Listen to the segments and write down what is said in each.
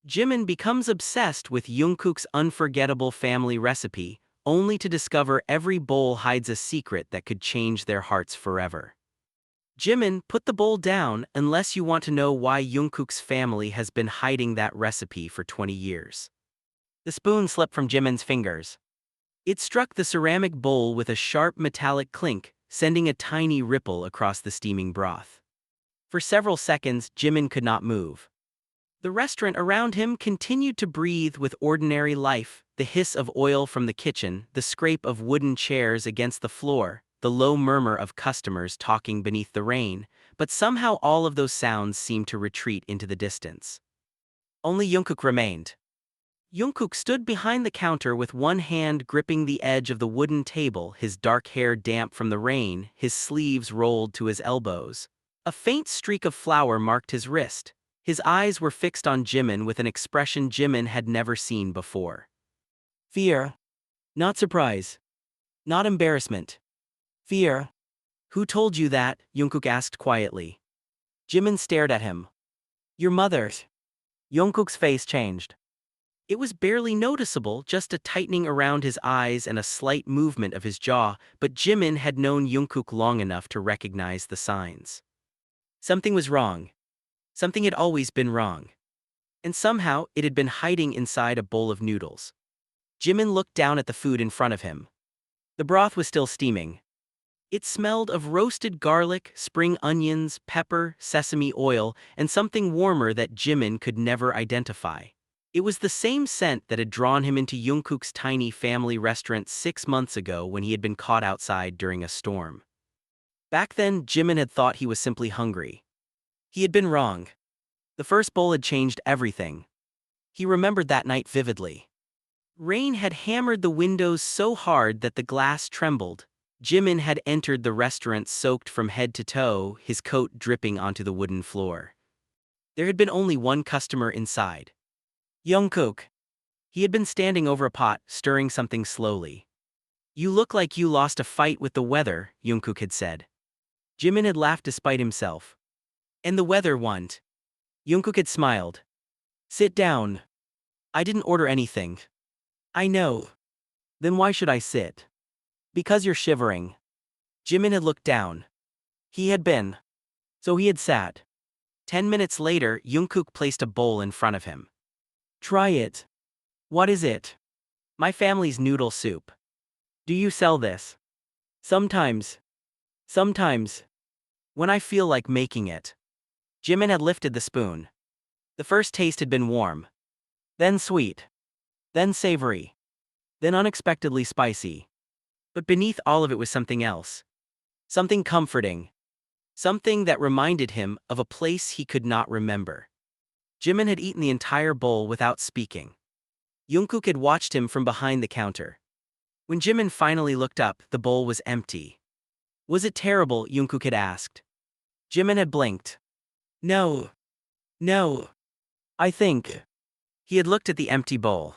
Jimin becomes obsessed with Jungkook's unforgettable family recipe, only to discover every bowl hides a secret that could change their hearts forever. Jimin, put the bowl down unless you want to know why Jungkook's family has been hiding that recipe for 20 years. The spoon slipped from Jimin's fingers. It struck the ceramic bowl with a sharp metallic clink, sending a tiny ripple across the steaming broth. For several seconds, Jimin could not move. The restaurant around him continued to breathe with ordinary life, the hiss of oil from the kitchen, the scrape of wooden chairs against the floor, the low murmur of customers talking beneath the rain, but somehow all of those sounds seemed to retreat into the distance. Only Jungkook remained. Jungkook stood behind the counter with one hand gripping the edge of the wooden table, his dark hair damp from the rain, his sleeves rolled to his elbows. A faint streak of flour marked his wrist. His eyes were fixed on Jimin with an expression Jimin had never seen before. Fear. Not surprise. Not embarrassment. Fear. Who told you that? Jungkook asked quietly. Jimin stared at him. Your mother. Jungkook's face changed. It was barely noticeable, just a tightening around his eyes and a slight movement of his jaw, but Jimin had known Jungkook long enough to recognize the signs. Something was wrong. Something had always been wrong. And somehow, it had been hiding inside a bowl of noodles. Jimin looked down at the food in front of him. The broth was still steaming. It smelled of roasted garlic, spring onions, pepper, sesame oil, and something warmer that Jimin could never identify. It was the same scent that had drawn him into Jungkook's tiny family restaurant 6 months ago when he had been caught outside during a storm. Back then, Jimin had thought he was simply hungry. He had been wrong. The first bowl had changed everything. He remembered that night vividly. Rain had hammered the windows so hard that the glass trembled. Jimin had entered the restaurant soaked from head to toe, his coat dripping onto the wooden floor. There had been only one customer inside. Jungkook. He had been standing over a pot, stirring something slowly. You look like you lost a fight with the weather, Jungkook had said. Jimin had laughed despite himself. And the weather won. Jungkook had smiled. Sit down. I didn't order anything. I know. Then why should I sit? Because you're shivering. Jimin had looked down. He had been. So he had sat. 10 minutes later, Jungkook placed a bowl in front of him. Try it. What is it? My family's noodle soup. Do you sell this? Sometimes. Sometimes. When I feel like making it. Jimin had lifted the spoon. The first taste had been warm. Then sweet. Then savory. Then unexpectedly spicy. But beneath all of it was something else. Something comforting. Something that reminded him of a place he could not remember. Jimin had eaten the entire bowl without speaking. Jungkook had watched him from behind the counter. When Jimin finally looked up, the bowl was empty. Was it terrible? Jungkook had asked. Jimin had blinked. No. No. I think. He had looked at the empty bowl.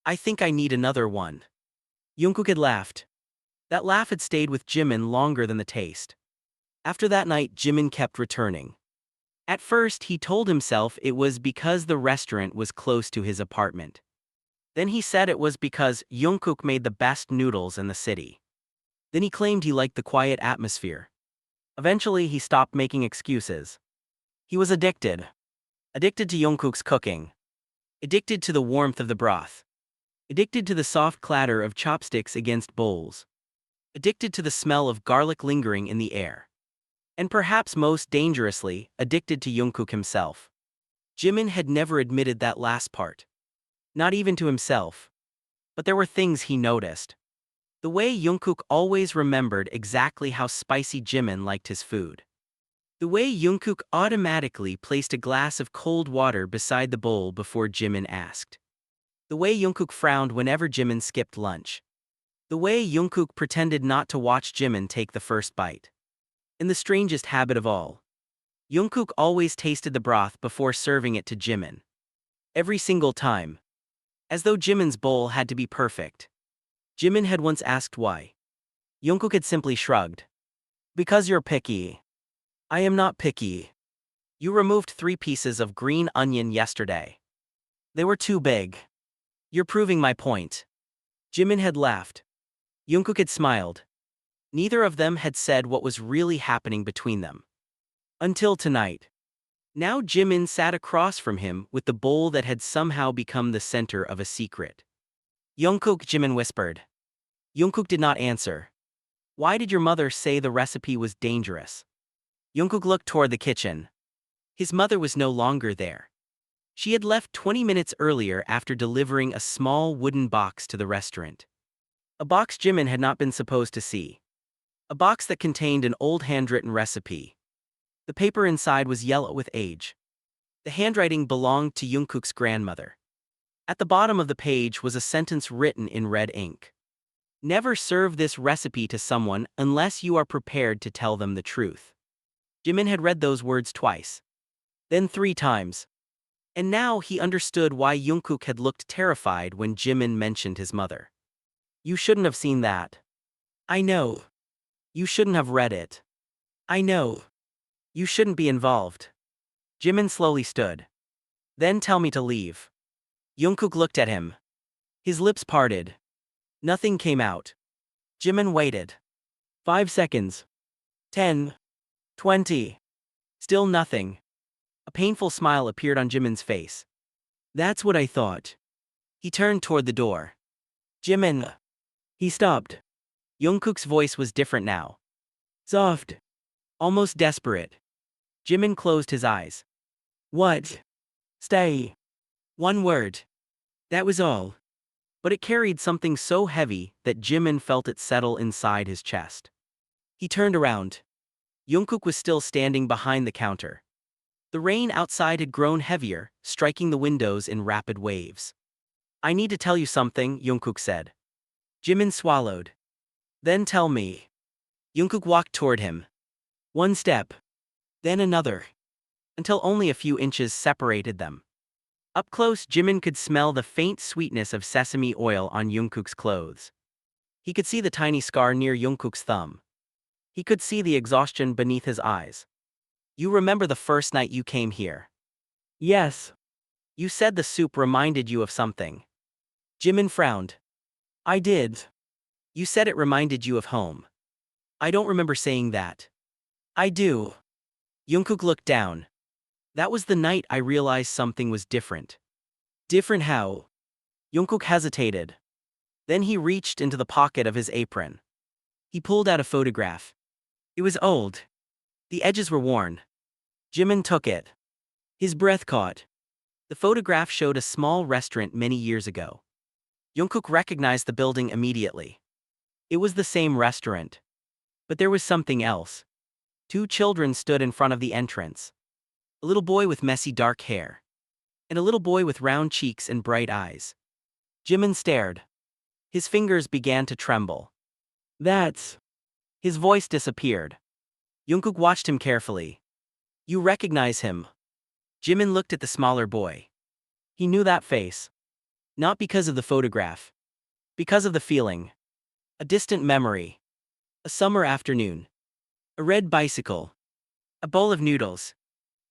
I think I need another one. Jungkook had laughed. That laugh had stayed with Jimin longer than the taste. After that night, Jimin kept returning. At first, he told himself it was because the restaurant was close to his apartment. Then he said it was because Jungkook made the best noodles in the city. Then he claimed he liked the quiet atmosphere. Eventually, he stopped making excuses. He was addicted. Addicted to Jungkook's cooking. Addicted to the warmth of the broth. Addicted to the soft clatter of chopsticks against bowls. Addicted to the smell of garlic lingering in the air. And perhaps most dangerously, addicted to Jungkook himself. Jimin had never admitted that last part. Not even to himself. But there were things he noticed. The way Jungkook always remembered exactly how spicy Jimin liked his food. The way Jungkook automatically placed a glass of cold water beside the bowl before Jimin asked. The way Jungkook frowned whenever Jimin skipped lunch. The way Jungkook pretended not to watch Jimin take the first bite. And the strangest habit of all. Jungkook always tasted the broth before serving it to Jimin. Every single time. As though Jimin's bowl had to be perfect. Jimin had once asked why. Jungkook had simply shrugged. Because you're picky. I am not picky. You removed 3 pieces of green onion yesterday. They were too big. You're proving my point. Jimin had laughed. Jungkook had smiled. Neither of them had said what was really happening between them. Until tonight. Now Jimin sat across from him with the bowl that had somehow become the center of a secret. Jungkook, Jimin whispered. Jungkook did not answer. Why did your mother say the recipe was dangerous? Jungkook looked toward the kitchen. His mother was no longer there. She had left 20 minutes earlier after delivering a small wooden box to the restaurant. A box Jimin had not been supposed to see. A box that contained an old handwritten recipe. The paper inside was yellow with age. The handwriting belonged to Jungkook's grandmother. At the bottom of the page was a sentence written in red ink. Never serve this recipe to someone unless you are prepared to tell them the truth. Jimin had read those words twice. Then 3 times. And now he understood why Jungkook had looked terrified when Jimin mentioned his mother. You shouldn't have seen that. I know. You shouldn't have read it. I know. You shouldn't be involved. Jimin slowly stood. Then tell me to leave. Jungkook looked at him. His lips parted. Nothing came out. Jimin waited. 5 seconds. 10. 20. Still nothing. A painful smile appeared on Jimin's face. That's what I thought. He turned toward the door. Jimin. He stopped. Jungkook's voice was different now. Soft. Almost desperate. Jimin closed his eyes. What? Stay. One word. That was all. But it carried something so heavy that Jimin felt it settle inside his chest. He turned around. Jungkook was still standing behind the counter. The rain outside had grown heavier, striking the windows in rapid waves. I need to tell you something, Jungkook said. Jimin swallowed. Then tell me. Jungkook walked toward him. 1 step. Then another. Until only a few inches separated them. Up close, Jimin could smell the faint sweetness of sesame oil on Jungkook's clothes. He could see the tiny scar near Jungkook's thumb. He could see the exhaustion beneath his eyes. You remember the first night you came here? Yes. You said the soup reminded you of something. Jimin frowned. I did. You said it reminded you of home. I don't remember saying that. I do. Jungkook looked down. That was the night I realized something was different. Different how? Jungkook hesitated. Then he reached into the pocket of his apron. He pulled out a photograph. It was old. The edges were worn. Jimin took it. His breath caught. The photograph showed a small restaurant many years ago. Jungkook recognized the building immediately. It was the same restaurant. But there was something else. 2 children stood in front of the entrance. A little boy with messy dark hair. And a little boy with round cheeks and bright eyes. Jimin stared. His fingers began to tremble. That's... His voice disappeared. Jungkook watched him carefully. You recognize him. Jimin looked at the smaller boy. He knew that face. Not because of the photograph. Because of the feeling. A distant memory. A summer afternoon. A red bicycle. A bowl of noodles.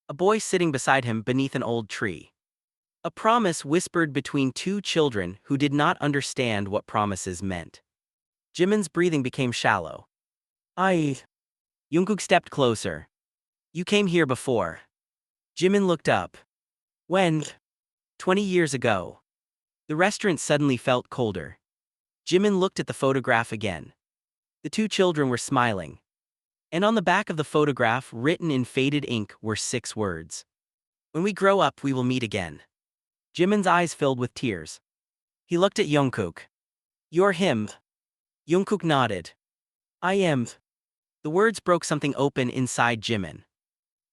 A boy sitting beside him beneath an old tree. A promise whispered between 2 children who did not understand what promises meant. Jimin's breathing became shallow. Jungkook stepped closer. You came here before. Jimin looked up. When? 20 years ago. The restaurant suddenly felt colder. Jimin looked at the photograph again. The 2 children were smiling. And on the back of the photograph, written in faded ink, were 6 words. When we grow up, we will meet again. Jimin's eyes filled with tears. He looked at Jungkook. You're him. Jungkook nodded. I am. The words broke something open inside Jimin.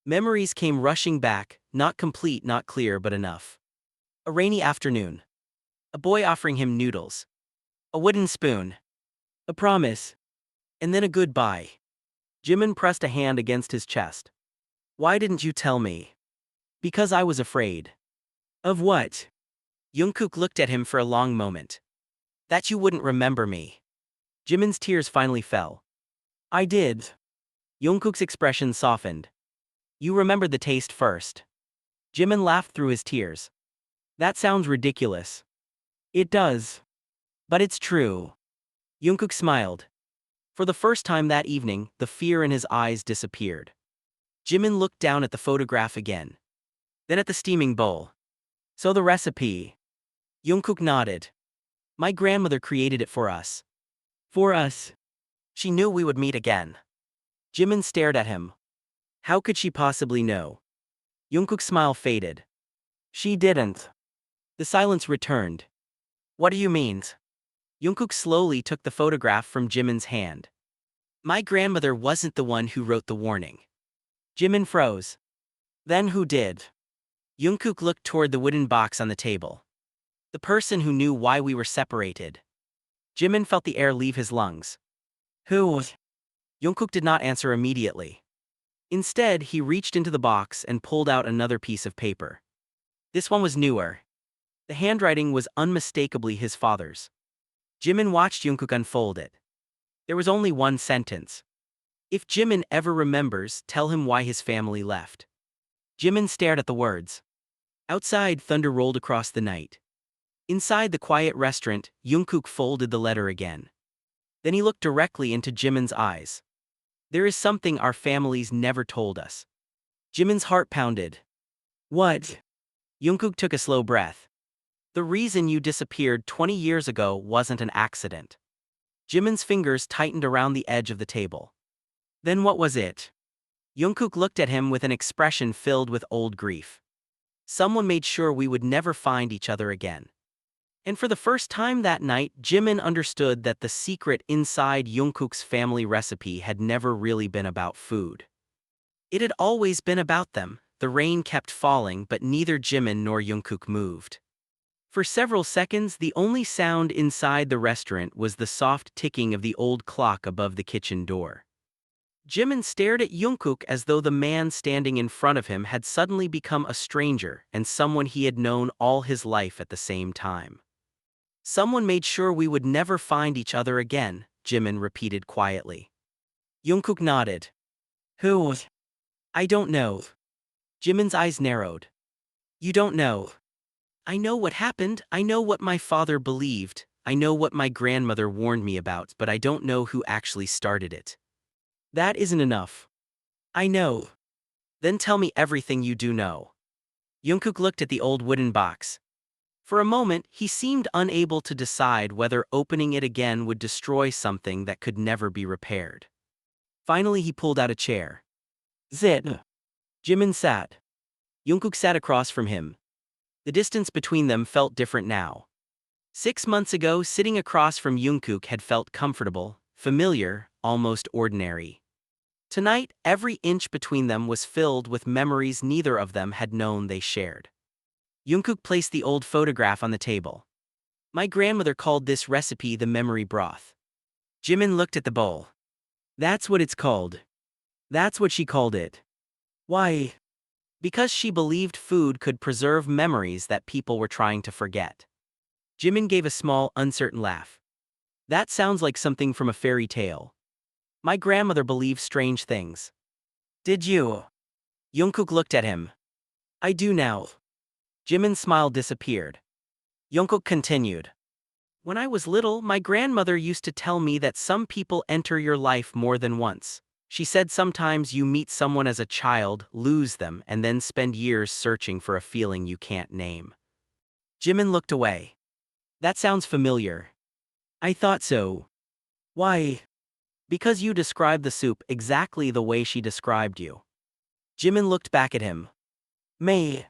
Memories came rushing back, not complete, not clear, but enough. A rainy afternoon. A boy offering him noodles. A wooden spoon. A promise. And then a goodbye. Jimin pressed a hand against his chest. Why didn't you tell me? Because I was afraid. Of what? Jungkook looked at him for a long moment. That you wouldn't remember me. Jimin's tears finally fell. I did. Jungkook's expression softened. You remembered the taste first. Jimin laughed through his tears. That sounds ridiculous. It does. But it's true. Jungkook smiled. For the first time that evening, the fear in his eyes disappeared. Jimin looked down at the photograph again. Then at the steaming bowl. So the recipe. Jungkook nodded. My grandmother created it for us. For us. She knew we would meet again. Jimin stared at him. How could she possibly know? Jungkook's smile faded. She didn't. The silence returned. What do you mean? Jungkook slowly took the photograph from Jimin's hand. My grandmother wasn't the one who wrote the warning. Jimin froze. Then who did? Jungkook looked toward the wooden box on the table. The person who knew why we were separated. Jimin felt the air leave his lungs. Who? Jungkook did not answer immediately. Instead, he reached into the box and pulled out another piece of paper. This one was newer. The handwriting was unmistakably his father's. Jimin watched Jungkook unfold it. There was only one sentence. If Jimin ever remembers, tell him why his family left. Jimin stared at the words. Outside, thunder rolled across the night. Inside the quiet restaurant, Jungkook folded the letter again. Then he looked directly into Jimin's eyes. There is something our families never told us. Jimin's heart pounded. What? Jungkook took a slow breath. The reason you disappeared 20 years ago wasn't an accident. Jimin's fingers tightened around the edge of the table. Then what was it? Jungkook looked at him with an expression filled with old grief. Someone made sure we would never find each other again. And for the first time that night, Jimin understood that the secret inside Jungkook's family recipe had never really been about food. It had always been about them. The rain kept falling, but neither Jimin nor Jungkook moved. For several seconds, the only sound inside the restaurant was the soft ticking of the old clock above the kitchen door. Jimin stared at Jungkook as though the man standing in front of him had suddenly become a stranger and someone he had known all his life at the same time. Someone made sure we would never find each other again, Jimin repeated quietly. Jungkook nodded. Who? I don't know. Jimin's eyes narrowed. You don't know. I know what happened, I know what my father believed, I know what my grandmother warned me about, but I don't know who actually started it. That isn't enough. I know. Then tell me everything you do know. Jungkook looked at the old wooden box. For a moment, he seemed unable to decide whether opening it again would destroy something that could never be repaired. Finally, he pulled out a chair. Zit. Jimin sat. Jungkook sat across from him. The distance between them felt different now. 6 months ago, sitting across from Jungkook had felt comfortable, familiar, almost ordinary. Tonight, every inch between them was filled with memories neither of them had known they shared. Jungkook placed the old photograph on the table. My grandmother called this recipe the memory broth. Jimin looked at the bowl. That's what it's called. That's what she called it. Why? Because she believed food could preserve memories that people were trying to forget. Jimin gave a small, uncertain laugh. That sounds like something from a fairy tale. My grandmother believed strange things. Did you? Jungkook looked at him. I do now. Jimin's smile disappeared. Jungkook continued. When I was little, my grandmother used to tell me that some people enter your life more than once. She said sometimes you meet someone as a child, lose them, and then spend years searching for a feeling you can't name. Jimin looked away. That sounds familiar. I thought so. Why? Because you described the soup exactly the way she described you. Jimin looked back at him. May.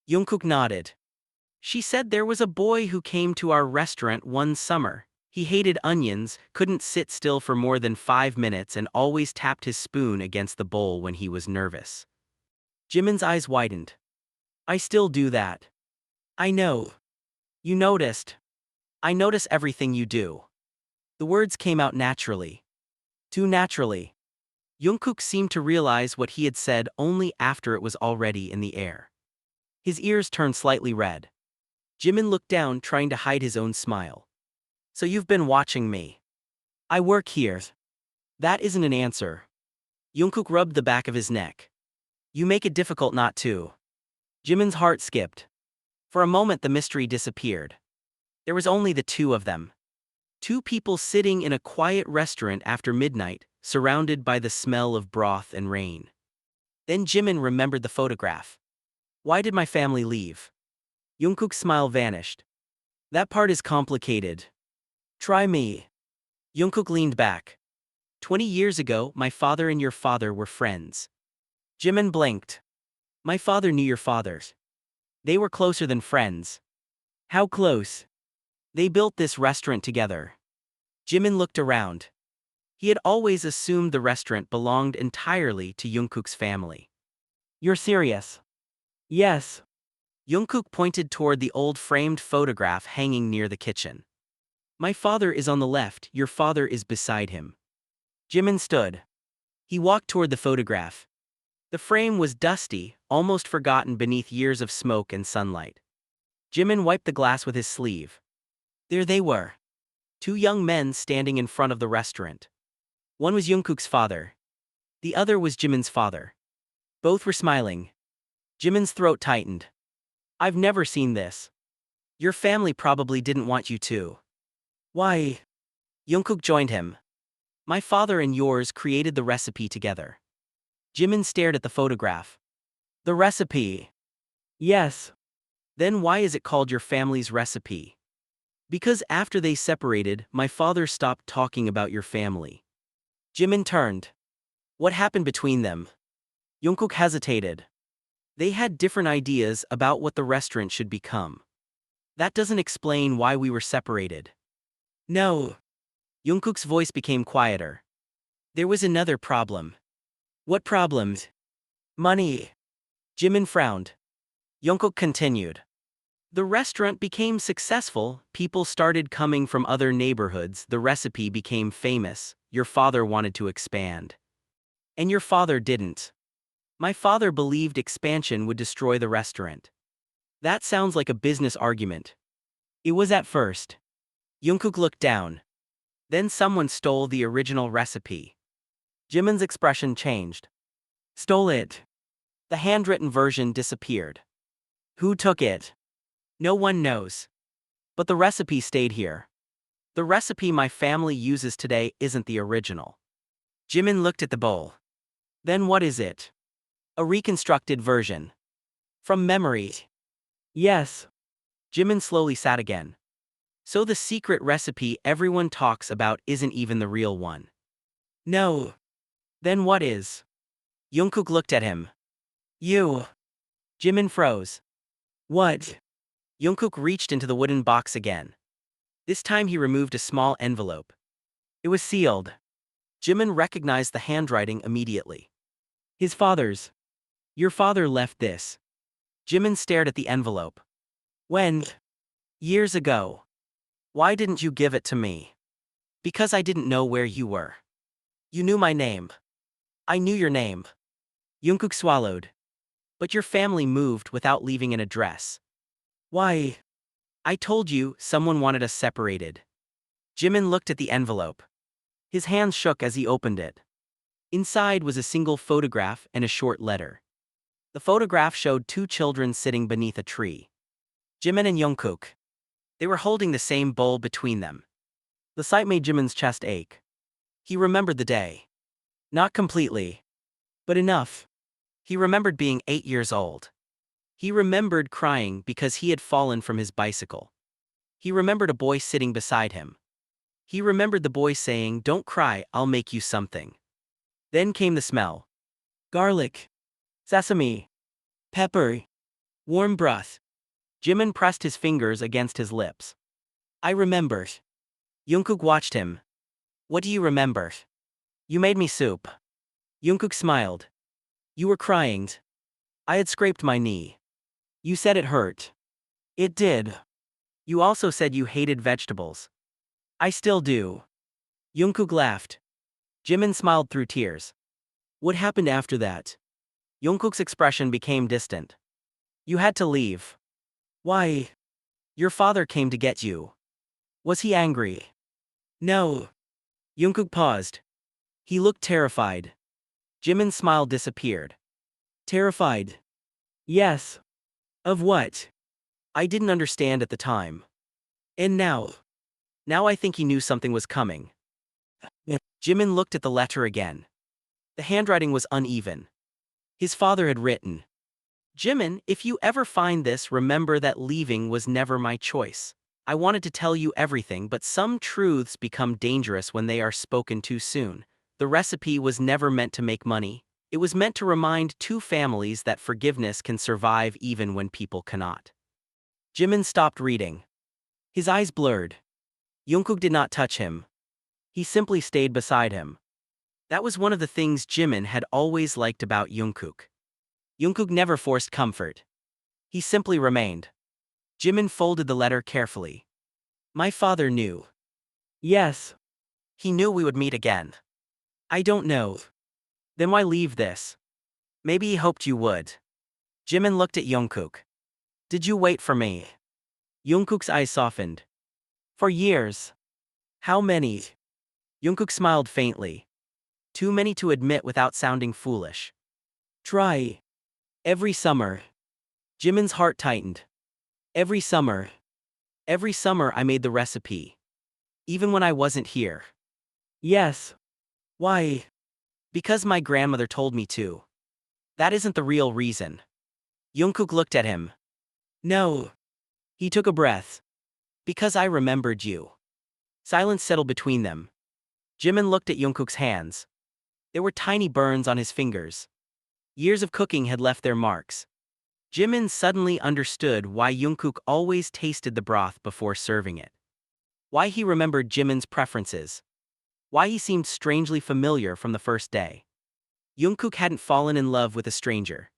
Jungkook nodded. She said there was a boy who came to our restaurant one summer. He hated onions, couldn't sit still for more than 5 minutes, and always tapped his spoon against the bowl when he was nervous. Jimin's eyes widened. I still do that. I know. You noticed. I notice everything you do. The words came out naturally. Too naturally. Jungkook seemed to realize what he had said only after it was already in the air. His ears turned slightly red. Jimin looked down, trying to hide his own smile. So you've been watching me. I work here. That isn't an answer. Jungkook rubbed the back of his neck. You make it difficult not to. Jimin's heart skipped. For a moment the mystery disappeared. There was only the two of them. Two people sitting in a quiet restaurant after midnight, surrounded by the smell of broth and rain. Then Jimin remembered the photograph. Why did my family leave? Jungkook's smile vanished. That part is complicated. Try me. Jungkook leaned back. 20 years ago, my father and your father were friends. Jimin blinked. My father knew your fathers. They were closer than friends. How close? They built this restaurant together. Jimin looked around. He had always assumed the restaurant belonged entirely to Jungkook's family. You're serious? Yes. Jungkook pointed toward the old framed photograph hanging near the kitchen. My father is on the left, your father is beside him. Jimin stood. He walked toward the photograph. The frame was dusty, almost forgotten beneath years of smoke and sunlight. Jimin wiped the glass with his sleeve. There they were. Two young men standing in front of the restaurant. One was Jungkook's father. The other was Jimin's father. Both were smiling. Jimin's throat tightened. I've never seen this. Your family probably didn't want you to. Why? Jungkook joined him. My father and yours created the recipe together. Jimin stared at the photograph. The recipe? Yes. Then why is it called your family's recipe? Because after they separated, my father stopped talking about your family. Jimin turned. What happened between them? Jungkook hesitated. They had different ideas about what the restaurant should become. That doesn't explain why we were separated. No. Jungkook's voice became quieter. There was another problem. What problems? Money. Jimin frowned. Jungkook continued. The restaurant became successful, people started coming from other neighborhoods, the recipe became famous, your father wanted to expand. And your father didn't. My father believed expansion would destroy the restaurant. That sounds like a business argument. It was at first. Jungkook looked down. Then someone stole the original recipe. Jimin's expression changed. Stole it. The handwritten version disappeared. Who took it? No one knows. But the recipe stayed here. The recipe my family uses today isn't the original. Jimin looked at the bowl. Then what is it? A reconstructed version. From memory. Yes. Jimin slowly sat again. So the secret recipe everyone talks about isn't even the real one. No. Then what is? Jungkook looked at him. You. Jimin froze. What? Jungkook reached into the wooden box again. This time he removed a small envelope. It was sealed. Jimin recognized the handwriting immediately. His father's. Your father left this. Jimin stared at the envelope. When? Years ago. Why didn't you give it to me? Because I didn't know where you were. You knew my name. I knew your name. Jungkook swallowed. But your family moved without leaving an address. Why? I told you, someone wanted us separated. Jimin looked at the envelope. His hands shook as he opened it. Inside was a single photograph and a short letter. The photograph showed two children sitting beneath a tree. Jimin and Jungkook. They were holding the same bowl between them. The sight made Jimin's chest ache. He remembered the day. Not completely. But enough. He remembered being 8 years old. He remembered crying because he had fallen from his bicycle. He remembered a boy sitting beside him. He remembered the boy saying, "Don't cry, I'll make you something." Then came the smell. Garlic. Sesame. Pepper. Warm broth. Jimin pressed his fingers against his lips. I remember. Jungkook watched him. What do you remember? You made me soup. Jungkook smiled. You were crying. I had scraped my knee. You said it hurt. It did. You also said you hated vegetables. I still do. Jungkook laughed. Jimin smiled through tears. What happened after that? Jungkook's expression became distant. You had to leave. Why? Your father came to get you. Was he angry? No. Jungkook paused. He looked terrified. Jimin's smile disappeared. Terrified? Yes. Of what? I didn't understand at the time. And now I think he knew something was coming. Jimin looked at the letter again. The handwriting was uneven. His father had written, "Jimin, if you ever find this, remember that leaving was never my choice. I wanted to tell you everything, but some truths become dangerous when they are spoken too soon. The recipe was never meant to make money. It was meant to remind two families that forgiveness can survive even when people cannot." Jimin stopped reading. His eyes blurred. Jungkook did not touch him. He simply stayed beside him. That was one of the things Jimin had always liked about Jungkook. Jungkook never forced comfort. He simply remained. Jimin folded the letter carefully. "My father knew." "Yes. He knew we would meet again." "I don't know." "Then why leave this?" "Maybe he hoped you would." Jimin looked at Jungkook. "Did you wait for me?" Jungkook's eyes softened. "For years." "How many?" Jungkook smiled faintly. "Too many to admit without sounding foolish." "Try." "Every summer." Jimin's heart tightened. "Every summer. Every summer I made the recipe. Even when I wasn't here." "Yes." "Why?" "Because my grandmother told me to." "That isn't the real reason." Jungkook looked at him. "No." He took a breath. "Because I remembered you." Silence settled between them. Jimin looked at Jungkook's hands. There were tiny burns on his fingers. Years of cooking had left their marks. Jimin suddenly understood why Jungkook always tasted the broth before serving it. Why he remembered Jimin's preferences. Why he seemed strangely familiar from the first day. Jungkook hadn't fallen in love with a stranger.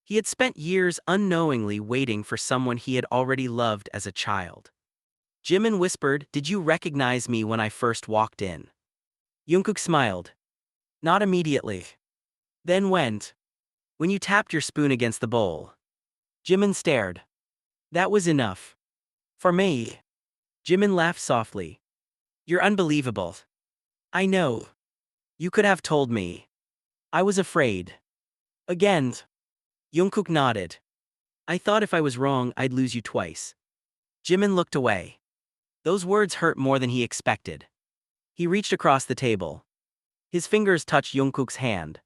He had spent years unknowingly waiting for someone he had already loved as a child. Jimin whispered, "Did you recognize me when I first walked in?" Jungkook smiled. "Not immediately." "Then when?" "When you tapped your spoon against the bowl." Jimin stared. "That was enough. For me." Jimin laughed softly. "You're unbelievable." "I know. You could have told me." "I was afraid." "Again." Jungkook nodded. "I thought if I was wrong, I'd lose you twice." Jimin looked away. Those words hurt more than he expected. He reached across the table. His fingers touched Jungkook's hand.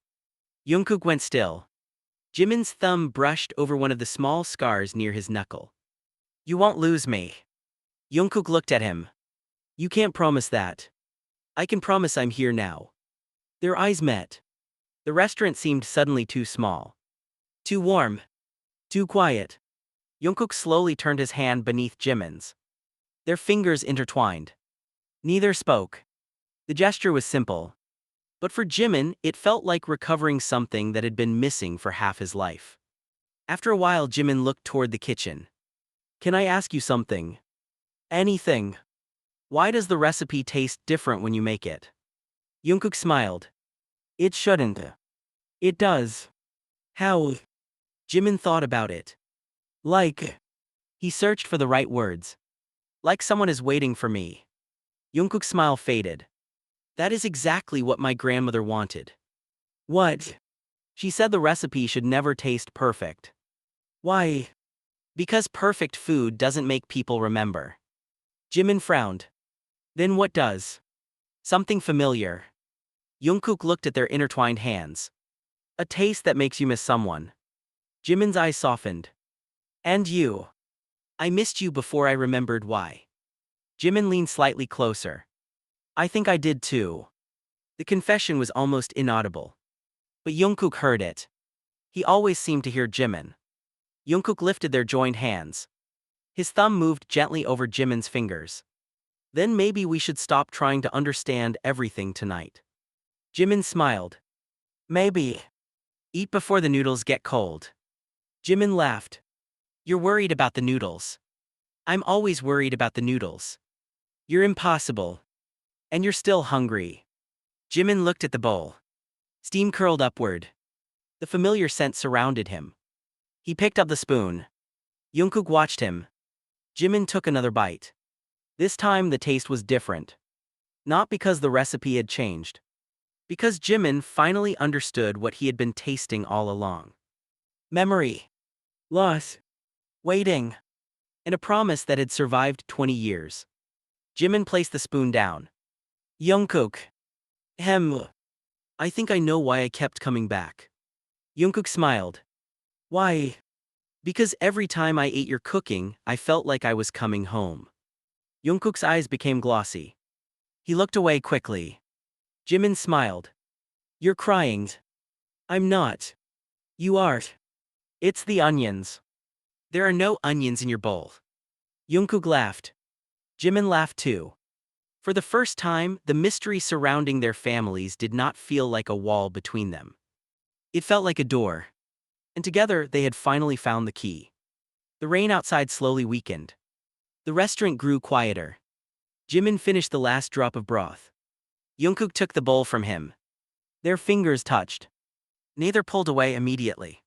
Jungkook went still. Jimin's thumb brushed over one of the small scars near his knuckle. "You won't lose me." Jungkook looked at him. "You can't promise that." "I can promise I'm here now." Their eyes met. The restaurant seemed suddenly too small. Too warm. Too quiet. Jungkook slowly turned his hand beneath Jimin's. Their fingers intertwined. Neither spoke. The gesture was simple. But for Jimin, it felt like recovering something that had been missing for half his life. After a while, Jimin looked toward the kitchen. "Can I ask you something?" "Anything." "Why does the recipe taste different when you make it?" Jungkook smiled. "It shouldn't." "It does." "How?" Jimin thought about it. "Like." He searched for the right words. "Like someone is waiting for me." Jungkook's smile faded. "That is exactly what my grandmother wanted." "What?" "She said the recipe should never taste perfect." "Why?" "Because perfect food doesn't make people remember." Jimin frowned. "Then what does?" "Something familiar." Jungkook looked at their intertwined hands. "A taste that makes you miss someone." Jimin's eyes softened. "And you?" "I missed you before I remembered why." Jimin leaned slightly closer. "I think I did too." The confession was almost inaudible. But Jungkook heard it. He always seemed to hear Jimin. Jungkook lifted their joined hands. His thumb moved gently over Jimin's fingers. "Then maybe we should stop trying to understand everything tonight." Jimin smiled. "Maybe. Eat before the noodles get cold." Jimin laughed. "You're worried about the noodles." "I'm always worried about the noodles." "You're impossible. And you're still hungry." Jimin looked at the bowl. Steam curled upward. The familiar scent surrounded him. He picked up the spoon. Jungkook watched him. Jimin took another bite. This time the taste was different. Not because the recipe had changed. Because Jimin finally understood what he had been tasting all along. Memory. Loss. Waiting. and a promise that had survived 20 years. Jimin placed the spoon down. Jungkook. Hem. I think I know why I kept coming back. Jungkook smiled. Why? Because every time I ate your cooking, I felt like I was coming home. Jungkook's eyes became glossy. He looked away quickly. Jimin smiled. You're crying. I'm not. You are. It's the onions. There are no onions in your bowl. Jungkook laughed. Jimin laughed too. For the first time, the mystery surrounding their families did not feel like a wall between them. It felt like a door. And together, they had finally found the key. The rain outside slowly weakened. The restaurant grew quieter. Jimin finished the last drop of broth. Jungkook took the bowl from him. Their fingers touched. Neither pulled away immediately.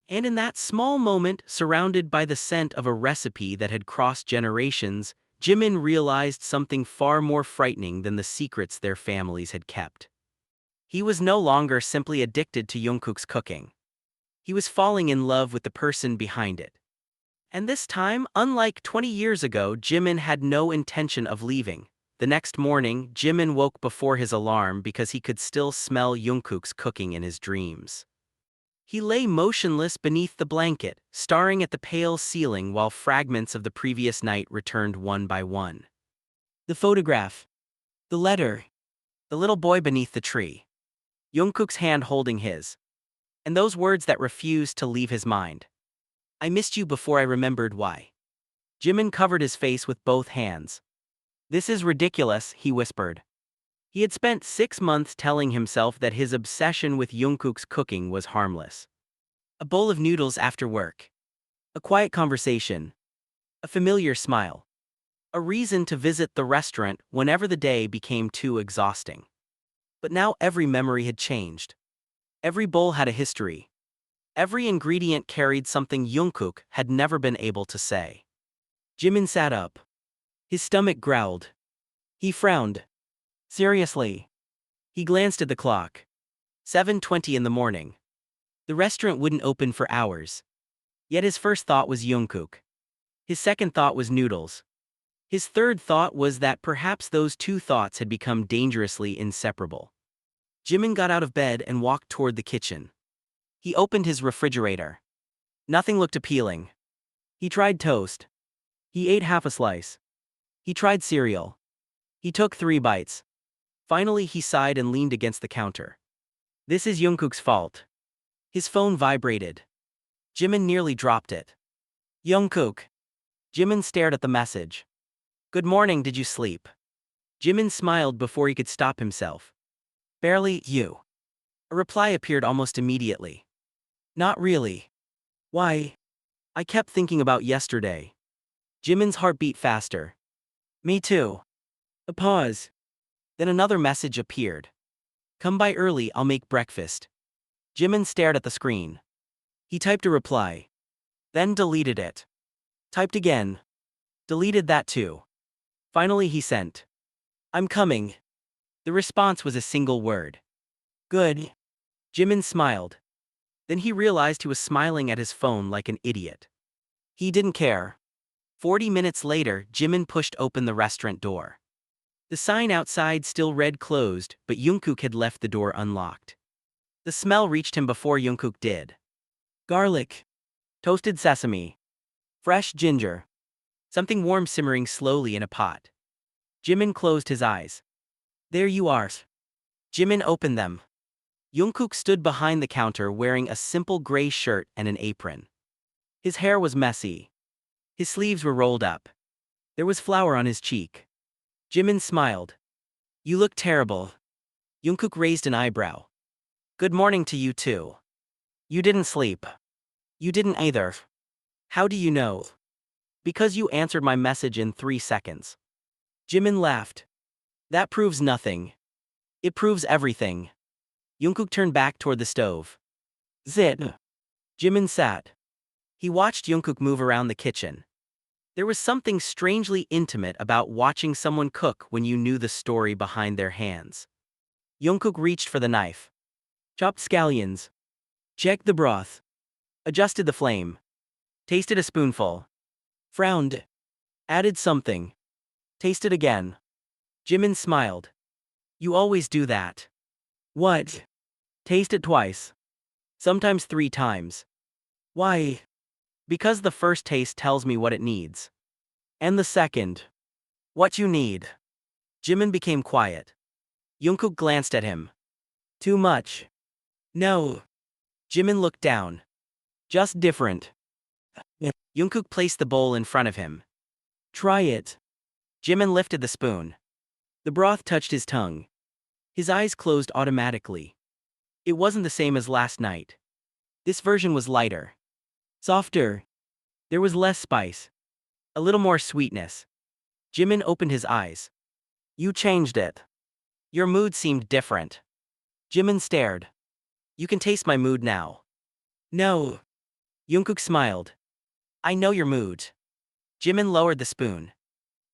And in that small moment, surrounded by the scent of a recipe that had crossed generations, Jimin realized something far more frightening than the secrets their families had kept. He was no longer simply addicted to Jungkook's cooking. He was falling in love with the person behind it. And this time, unlike 20 years ago, Jimin had no intention of leaving. The next morning, Jimin woke before his alarm because he could still smell Jungkook's cooking in his dreams. He lay motionless beneath the blanket, staring at the pale ceiling while fragments of the previous night returned one by one. The photograph. The letter. The little boy beneath the tree. Jungkook's hand holding his. And those words that refused to leave his mind. I missed you before I remembered why. Jimin covered his face with both hands. This is ridiculous, he whispered. He had spent 6 months telling himself that his obsession with Jungkook's cooking was harmless. A bowl of noodles after work. A quiet conversation. A familiar smile. A reason to visit the restaurant whenever the day became too exhausting. But now every memory had changed. Every bowl had a history. Every ingredient carried something Jungkook had never been able to say. Jimin sat up. His stomach growled. He frowned. Seriously. He glanced at the clock. 7:20 in the morning. The restaurant wouldn't open for hours. Yet his first thought was Jungkook. His second thought was noodles. His third thought was that perhaps those two thoughts had become dangerously inseparable. Jimin got out of bed and walked toward the kitchen. He opened his refrigerator. Nothing looked appealing. He tried toast. He ate half a slice. He tried cereal. He took 3 bites. Finally, he sighed and leaned against the counter. This is Jungkook's fault. His phone vibrated. Jimin nearly dropped it. Jungkook. Jimin stared at the message. Good morning, did you sleep? Jimin smiled before he could stop himself. Barely, you. A reply appeared almost immediately. Not really. Why? I kept thinking about yesterday. Jimin's heart beat faster. Me too. A pause. Then another message appeared. Come by early, I'll make breakfast. Jimin stared at the screen. He typed a reply. Then deleted it. Typed again. Deleted that too. Finally he sent. I'm coming. The response was a single word. Good. Jimin smiled. Then he realized he was smiling at his phone like an idiot. He didn't care. 40 minutes later, Jimin pushed open the restaurant door. The sign outside still read closed, but Jungkook had left the door unlocked. The smell reached him before Jungkook did. Garlic. Toasted sesame. Fresh ginger. Something warm simmering slowly in a pot. Jimin closed his eyes. There you are. Jimin opened them. Jungkook stood behind the counter wearing a simple gray shirt and an apron. His hair was messy. His sleeves were rolled up. There was flour on his cheek. Jimin smiled. You look terrible. Jungkook raised an eyebrow. Good morning to you too. You didn't sleep. You didn't either. How do you know? Because you answered my message in 3 seconds. Jimin laughed. That proves nothing. It proves everything. Jungkook turned back toward the stove. Zit. Jimin sat. He watched Jungkook move around the kitchen. There was something strangely intimate about watching someone cook when you knew the story behind their hands. Jungkook reached for the knife. Chopped scallions. Checked the broth. Adjusted the flame. Tasted a spoonful. Frowned. Added something. Tasted again. Jimin smiled. You always do that. What? Taste it twice. Sometimes 3 times. Why? Because the first taste tells me what it needs. And the second. What you need. Jimin became quiet. Jungkook glanced at him. Too much. No. Jimin looked down. Just different. Jungkook placed the bowl in front of him. Try it. Jimin lifted the spoon. The broth touched his tongue. His eyes closed automatically. It wasn't the same as last night. This version was lighter. Softer. There was less spice. A little more sweetness. Jimin opened his eyes. You changed it. Your mood seemed different. Jimin stared. You can taste my mood now. No. Jungkook smiled. I know your mood. Jimin lowered the spoon.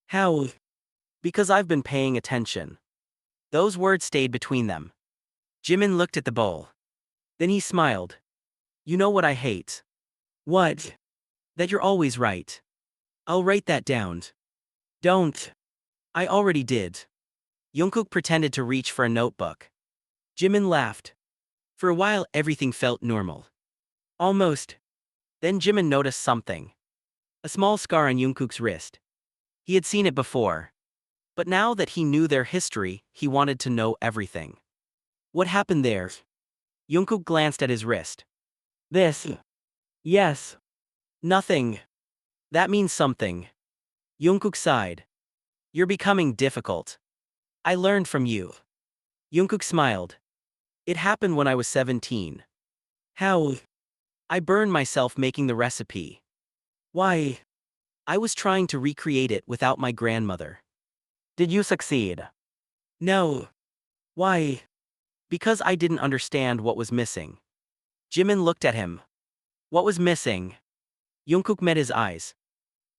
How? Because I've been paying attention. Those words stayed between them. Jimin looked at the bowl. Then he smiled. You know what I hate? What? That you're always right. I'll write that down. Don't. I already did. Jungkook pretended to reach for a notebook. Jimin laughed. For a while everything felt normal. Almost. Then Jimin noticed something. A small scar on Jungkook's wrist. He had seen it before. But now that he knew their history, he wanted to know everything. What happened there? Jungkook glanced at his wrist. This. Yes. Nothing. That means something. Jungkook sighed. You're becoming difficult. I learned from you. Jungkook smiled. It happened when I was 17. How? I burned myself making the recipe. Why? I was trying to recreate it without my grandmother. Did you succeed? No. Why? Because I didn't understand what was missing. Jimin looked at him. What was missing? Jungkook met his eyes.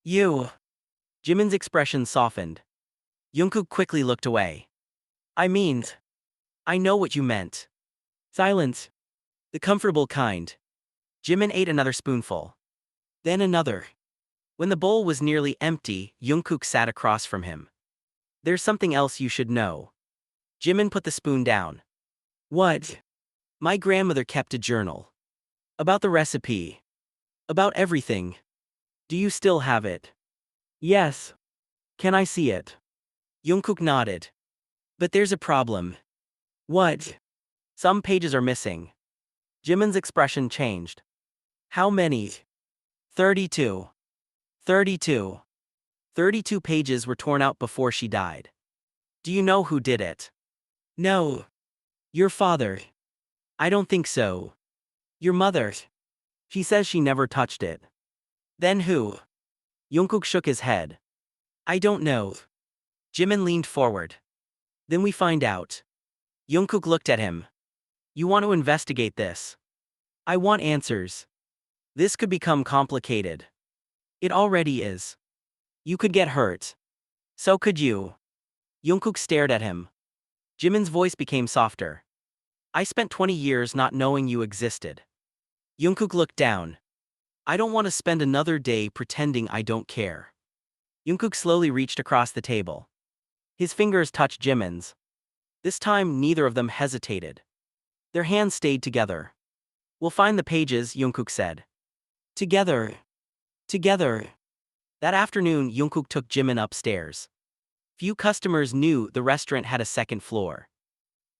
You. Jimin's expression softened. Jungkook quickly looked away. I know what you meant. Silence. The comfortable kind. Jimin ate another spoonful. Then another. When the bowl was nearly empty, Jungkook sat across from him. There's something else you should know. Jimin put the spoon down. What? My grandmother kept a journal. About the recipe. About everything. Do you still have it? Yes. Can I see it? Jungkook nodded. But there's a problem. What? Some pages are missing. Jimin's expression changed. How many? 32. 32. 32 pages were torn out before she died. Do you know who did it? No. Your father. I don't think so. Your mother. She says she never touched it. Then who? Jungkook shook his head. I don't know. Jimin leaned forward. Then we find out. Jungkook looked at him. You want to investigate this? I want answers. This could become complicated. It already is. You could get hurt. So could you. Jungkook stared at him. Jimin's voice became softer. I spent 20 years not knowing you existed. Jungkook looked down. I don't want to spend another day pretending I don't care. Jungkook slowly reached across the table. His fingers touched Jimin's. This time neither of them hesitated. Their hands stayed together. We'll find the pages, Jungkook said. Together. Together. That afternoon, Jungkook took Jimin upstairs. Few customers knew the restaurant had a second floor.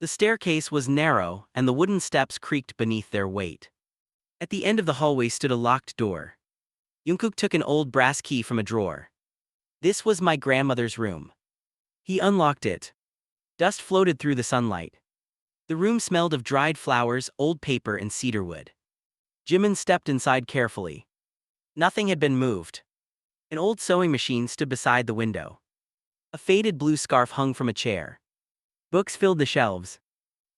The staircase was narrow, and the wooden steps creaked beneath their weight. At the end of the hallway stood a locked door. Jungkook took an old brass key from a drawer. This was my grandmother's room. He unlocked it. Dust floated through the sunlight. The room smelled of dried flowers, old paper, and cedarwood. Jimin stepped inside carefully. Nothing had been moved. An old sewing machine stood beside the window. A faded blue scarf hung from a chair. Books filled the shelves.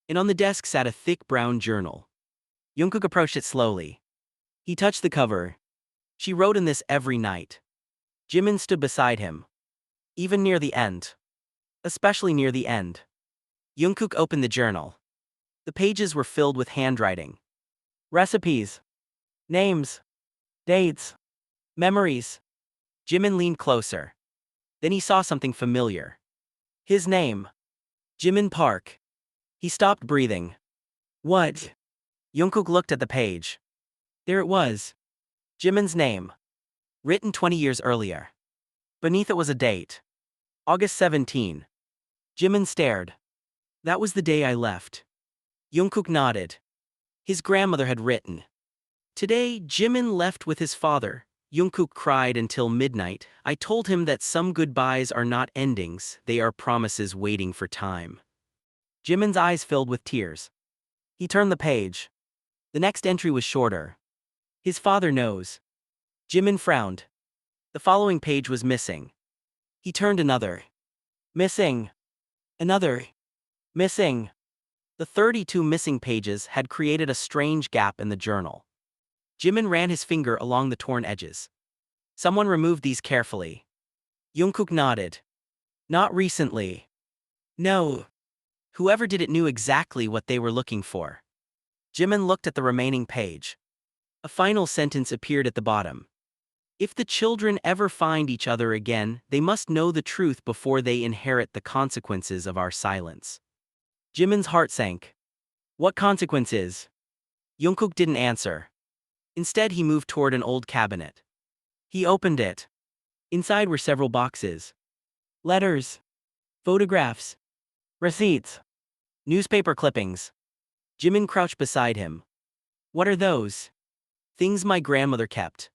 And on the desk sat a thick brown journal. Jungkook approached it slowly. He touched the cover. She wrote in this every night. Jimin stood beside him. Even near the end. Especially near the end. Jungkook opened the journal. The pages were filled with handwriting. Recipes. Names. Dates. Memories. Jimin leaned closer. Then he saw something familiar. His name. Jimin Park. He stopped breathing. What? Jungkook looked at the page. There it was. Jimin's name. Written 20 years earlier. Beneath it was a date. August 17. Jimin stared. That was the day I left. Jungkook nodded. His grandmother had written. Today, Jimin left with his father. Jungkook cried until midnight. I told him that some goodbyes are not endings, they are promises waiting for time. Jimin's eyes filled with tears. He turned the page. The next entry was shorter. His father knows. Jimin frowned. The following page was missing. He turned another. Missing. Another. Missing. The 32 missing pages had created a strange gap in the journal. Jimin ran his finger along the torn edges. Someone removed these carefully. Jungkook nodded. Not recently. No. Whoever did it knew exactly what they were looking for. Jimin looked at the remaining page. A final sentence appeared at the bottom. If the children ever find each other again, they must know the truth before they inherit the consequences of our silence. Jimin's heart sank. What consequences? Jungkook didn't answer. Instead, he moved toward an old cabinet. He opened it. Inside were several boxes. Letters. Photographs. Receipts. Newspaper clippings. Jimin crouched beside him. What are those? Things my grandmother kept.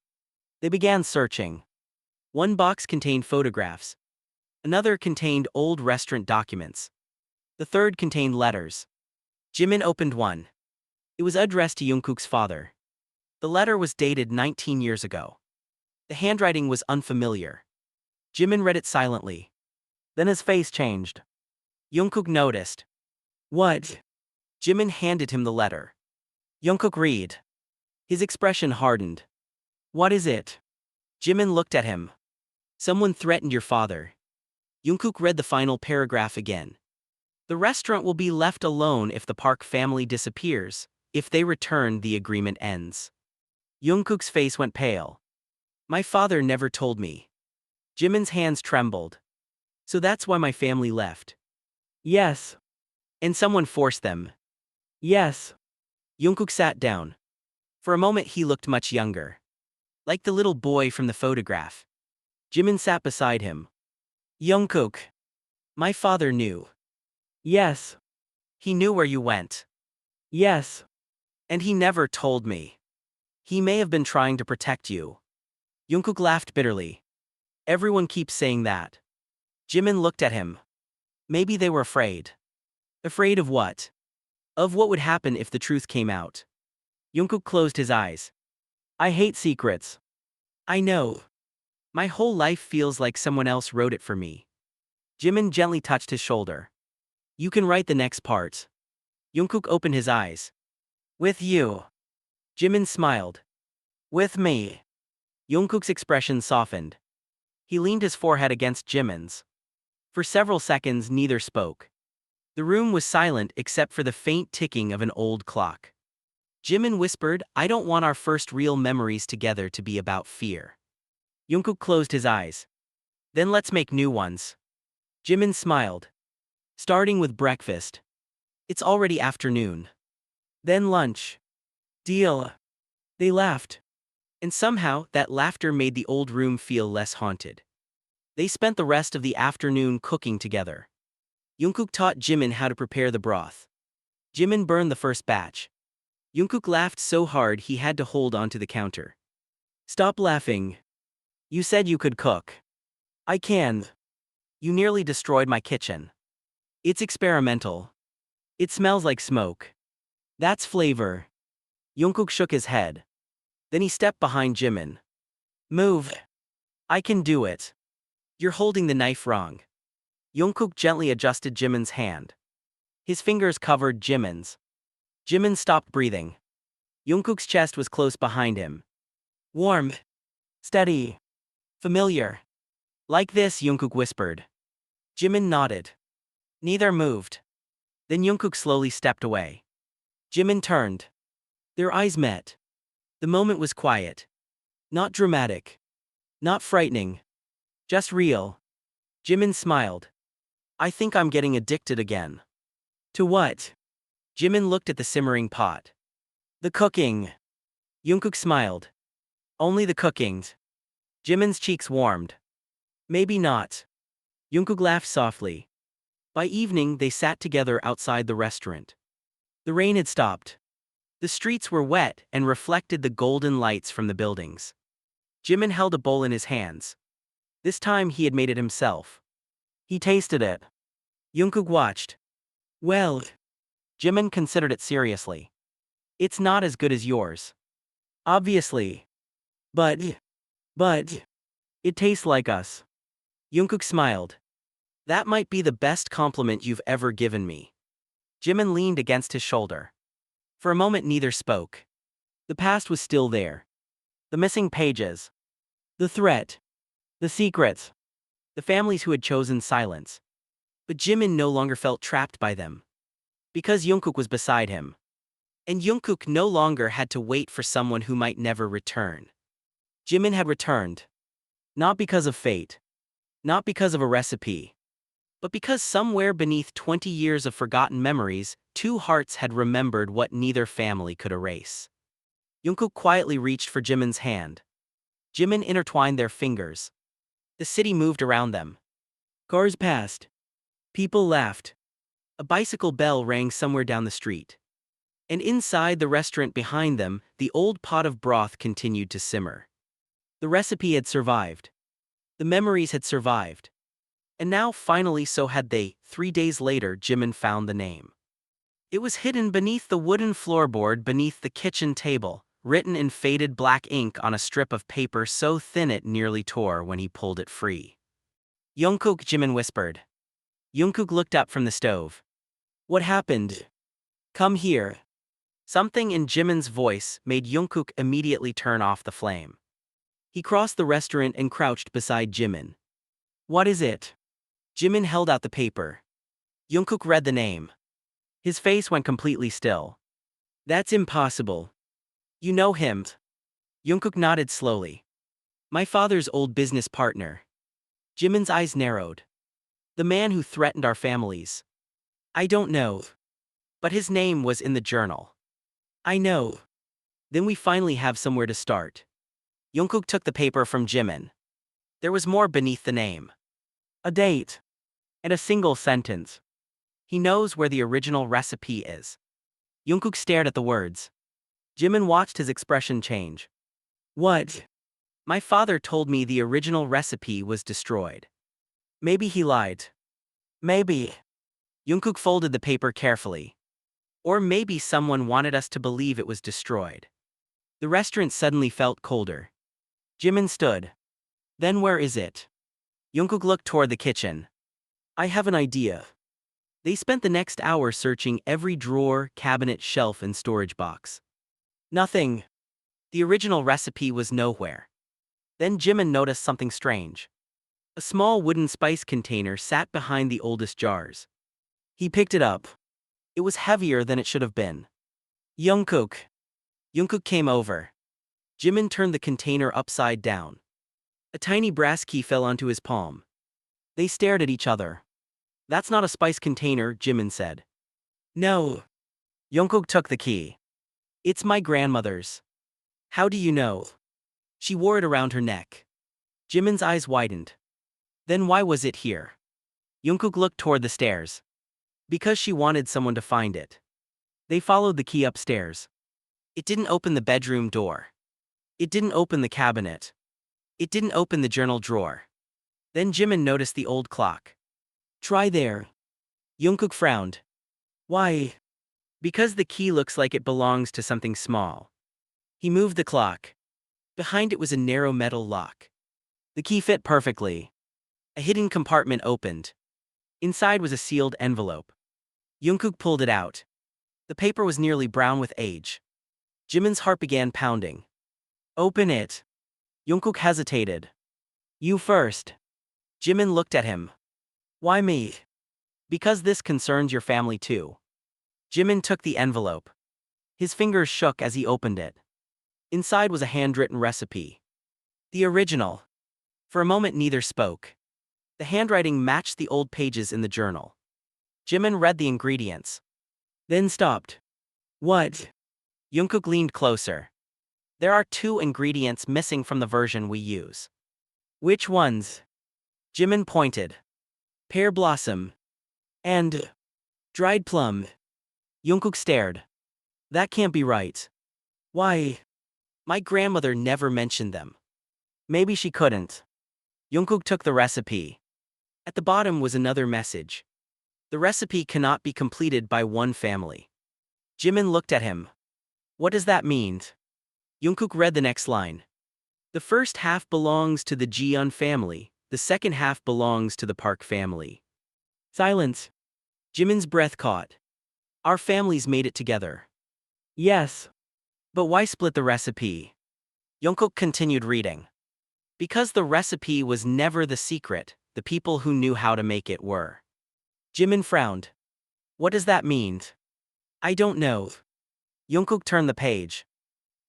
They began searching. One box contained photographs. Another contained old restaurant documents. The third contained letters. Jimin opened one. It was addressed to Jungkook's father. The letter was dated 19 years ago. The handwriting was unfamiliar. Jimin read it silently. Then his face changed. Jungkook noticed. What? Jimin handed him the letter. Jungkook read. His expression hardened. What is it? Jimin looked at him. Someone threatened your father. Jungkook read the final paragraph again. The restaurant will be left alone if the Park family disappears. If they return, the agreement ends. Jungkook's face went pale. My father never told me. Jimin's hands trembled. So that's why my family left. Yes. And someone forced them. Yes. Jungkook sat down. For a moment he looked much younger. Like the little boy from the photograph. Jimin sat beside him. Jungkook. My father knew. Yes. He knew where you went. Yes. And he never told me. He may have been trying to protect you. Jungkook laughed bitterly. Everyone keeps saying that. Jimin looked at him. Maybe they were afraid. Afraid of what? Of what would happen if the truth came out. Jungkook closed his eyes. I hate secrets. I know. My whole life feels like someone else wrote it for me. Jimin gently touched his shoulder. You can write the next part. Jungkook opened his eyes. With you. Jimin smiled. With me. Jungkook's expression softened. He leaned his forehead against Jimin's. For several seconds neither spoke. The room was silent except for the faint ticking of an old clock. Jimin whispered, I don't want our first real memories together to be about fear. Jungkook closed his eyes. Then let's make new ones. Jimin smiled. Starting with breakfast. It's already afternoon. Then lunch. Deal. They laughed. And somehow, that laughter made the old room feel less haunted. They spent the rest of the afternoon cooking together. Jungkook taught Jimin how to prepare the broth. Jimin burned the first batch. Jungkook laughed so hard he had to hold onto the counter. Stop laughing. You said you could cook. I can. You nearly destroyed my kitchen. It's experimental. It smells like smoke. That's flavor. Jungkook shook his head. Then he stepped behind Jimin. Move. I can do it. You're holding the knife wrong. Jungkook gently adjusted Jimin's hand. His fingers covered Jimin's. Jimin stopped breathing. Jungkook's chest was close behind him. Warm. Steady. Familiar. Like this, Jungkook whispered. Jimin nodded. Neither moved. Then Jungkook slowly stepped away. Jimin turned. Their eyes met. The moment was quiet. Not dramatic. Not frightening. Just real. Jimin smiled. I think I'm getting addicted again. To what? Jimin looked at the simmering pot. The cooking. Jungkook smiled. Only the cooking. Jimin's cheeks warmed. Maybe not. Jungkook laughed softly. By evening, they sat together outside the restaurant. The rain had stopped. The streets were wet and reflected the golden lights from the buildings. Jimin held a bowl in his hands. This time he had made it himself. He tasted it. Jungkook watched. Well, Jimin considered it seriously. It's not as good as yours. Obviously. But, it tastes like us. Jungkook smiled. That might be the best compliment you've ever given me. Jimin leaned against his shoulder. For a moment neither spoke. The past was still there. The missing pages. The threat. The secrets. The families who had chosen silence. But Jimin no longer felt trapped by them. Because Jungkook was beside him. And Jungkook no longer had to wait for someone who might never return. Jimin had returned. Not because of fate. Not because of a recipe. But because somewhere beneath 20 years of forgotten memories, two hearts had remembered what neither family could erase. Jungkook quietly reached for Jimin's hand. Jimin intertwined their fingers. The city moved around them. Cars passed. People laughed. A bicycle bell rang somewhere down the street. And inside the restaurant behind them, the old pot of broth continued to simmer. The recipe had survived. The memories had survived. And now, finally, so had they. 3 days later, Jimin found the name. It was hidden beneath the wooden floorboard beneath the kitchen table, written in faded black ink on a strip of paper so thin it nearly tore when he pulled it free. Jungkook, Jimin whispered. Jungkook looked up from the stove. What happened? Come here. Something in Jimin's voice made Jungkook immediately turn off the flame. He crossed the restaurant and crouched beside Jimin. What is it? Jimin held out the paper. Jungkook read the name. His face went completely still. That's impossible. You know him. Jungkook nodded slowly. My father's old business partner. Jimin's eyes narrowed. The man who threatened our families. I don't know. But his name was in the journal. I know. Then we finally have somewhere to start. Jungkook took the paper from Jimin. There was more beneath the name. A date. And a single sentence. He knows where the original recipe is. Jungkook stared at the words. Jimin watched his expression change. What? My father told me the original recipe was destroyed. Maybe he lied. Maybe. Jungkook folded the paper carefully. Or maybe someone wanted us to believe it was destroyed. The restaurant suddenly felt colder. Jimin stood. Then where is it? Jungkook looked toward the kitchen. I have an idea. They spent the next hour searching every drawer, cabinet, shelf, and storage box. Nothing. The original recipe was nowhere. Then Jimin noticed something strange. A small wooden spice container sat behind the oldest jars. He picked it up. It was heavier than it should have been. Jungkook. Jungkook came over. Jimin turned the container upside down. A tiny brass key fell onto his palm. They stared at each other. That's not a spice container, Jimin said. No. Jungkook took the key. It's my grandmother's. How do you know? She wore it around her neck. Jimin's eyes widened. Then why was it here? Jungkook looked toward the stairs. Because she wanted someone to find it. They followed the key upstairs. It didn't open the bedroom door. It didn't open the cabinet. It didn't open the journal drawer. Then Jimin noticed the old clock. Try there. Jungkook frowned. Why? Because the key looks like it belongs to something small. He moved the clock. Behind it was a narrow metal lock. The key fit perfectly. A hidden compartment opened. Inside was a sealed envelope. Jungkook pulled it out. The paper was nearly brown with age. Jimin's heart began pounding. Open it. Jungkook hesitated. You first. Jimin looked at him. Why me? Because this concerns your family too. Jimin took the envelope. His fingers shook as he opened it. Inside was a handwritten recipe. The original. For a moment neither spoke. The handwriting matched the old pages in the journal. Jimin read the ingredients. Then stopped. What? Jungkook leaned closer. There are 2 ingredients missing from the version we use. Which ones? Jimin pointed. Pear blossom. And dried plum. Jungkook stared. That can't be right. Why? My grandmother never mentioned them. Maybe she couldn't. Jungkook took the recipe. At the bottom was another message. The recipe cannot be completed by one family. Jimin looked at him. What does that mean? Jungkook read the next line. The first half belongs to the Jiun family, the second half belongs to the Park family. Silence. Jimin's breath caught. Our families made it together. Yes. But why split the recipe? Jungkook continued reading. Because the recipe was never the secret, the people who knew how to make it were. Jimin frowned. What does that mean? I don't know. Jungkook turned the page.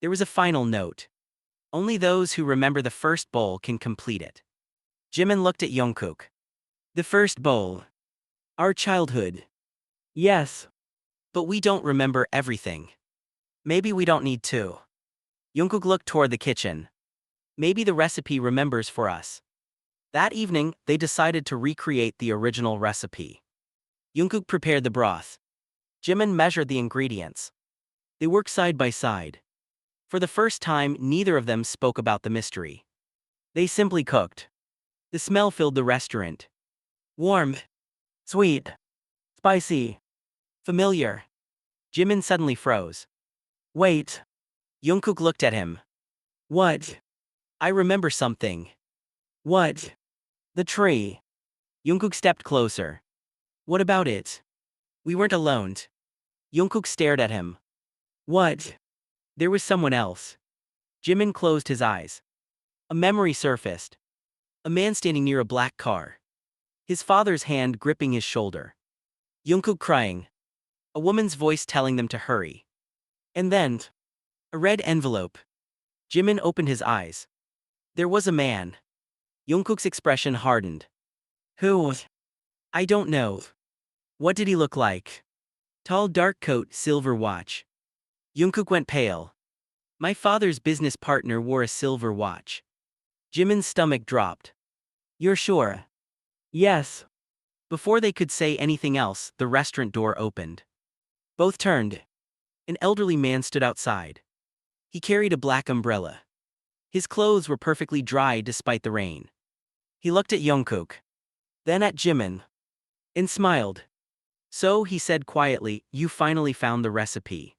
There was a final note. Only those who remember the first bowl can complete it. Jimin looked at Jungkook. The first bowl. Our childhood. Yes. But we don't remember everything. Maybe we don't need to. Jungkook looked toward the kitchen. Maybe the recipe remembers for us. That evening, they decided to recreate the original recipe. Jungkook prepared the broth. Jimin measured the ingredients. They worked side by side. For the first time, neither of them spoke about the mystery. They simply cooked. The smell filled the restaurant. Warm. Sweet. Spicy. Familiar. Jimin suddenly froze. Wait. Jungkook looked at him. What? I remember something. What? The tree. Jungkook stepped closer. What about it? We weren't alone. Jungkook stared at him. What? There was someone else. Jimin closed his eyes. A memory surfaced. A man standing near a black car. His father's hand gripping his shoulder. Jungkook crying. A woman's voice telling them to hurry. And then, a red envelope. Jimin opened his eyes. There was a man. Jungkook's expression hardened. Who? I don't know. What did he look like? Tall dark coat, silver watch. Jungkook went pale. My father's business partner wore a silver watch. Jimin's stomach dropped. You're sure? Yes. Before they could say anything else, the restaurant door opened. Both turned. An elderly man stood outside. He carried a black umbrella. His clothes were perfectly dry despite the rain. He looked at Jungkook. Then at Jimin. And smiled. So, he said quietly, you finally found the recipe.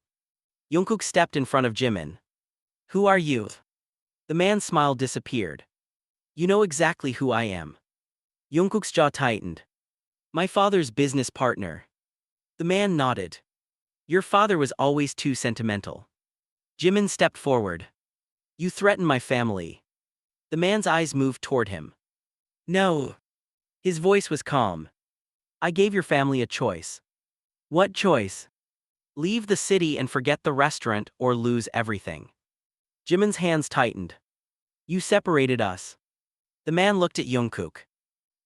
Jungkook stepped in front of Jimin. Who are you? The man's smile disappeared. You know exactly who I am. Jungkook's jaw tightened. My father's business partner. The man nodded. Your father was always too sentimental. Jimin stepped forward. You threaten my family. The man's eyes moved toward him. No. His voice was calm. I gave your family a choice. What choice? Leave the city and forget the restaurant or lose everything. Jimin's hands tightened. You separated us. The man looked at Jungkook.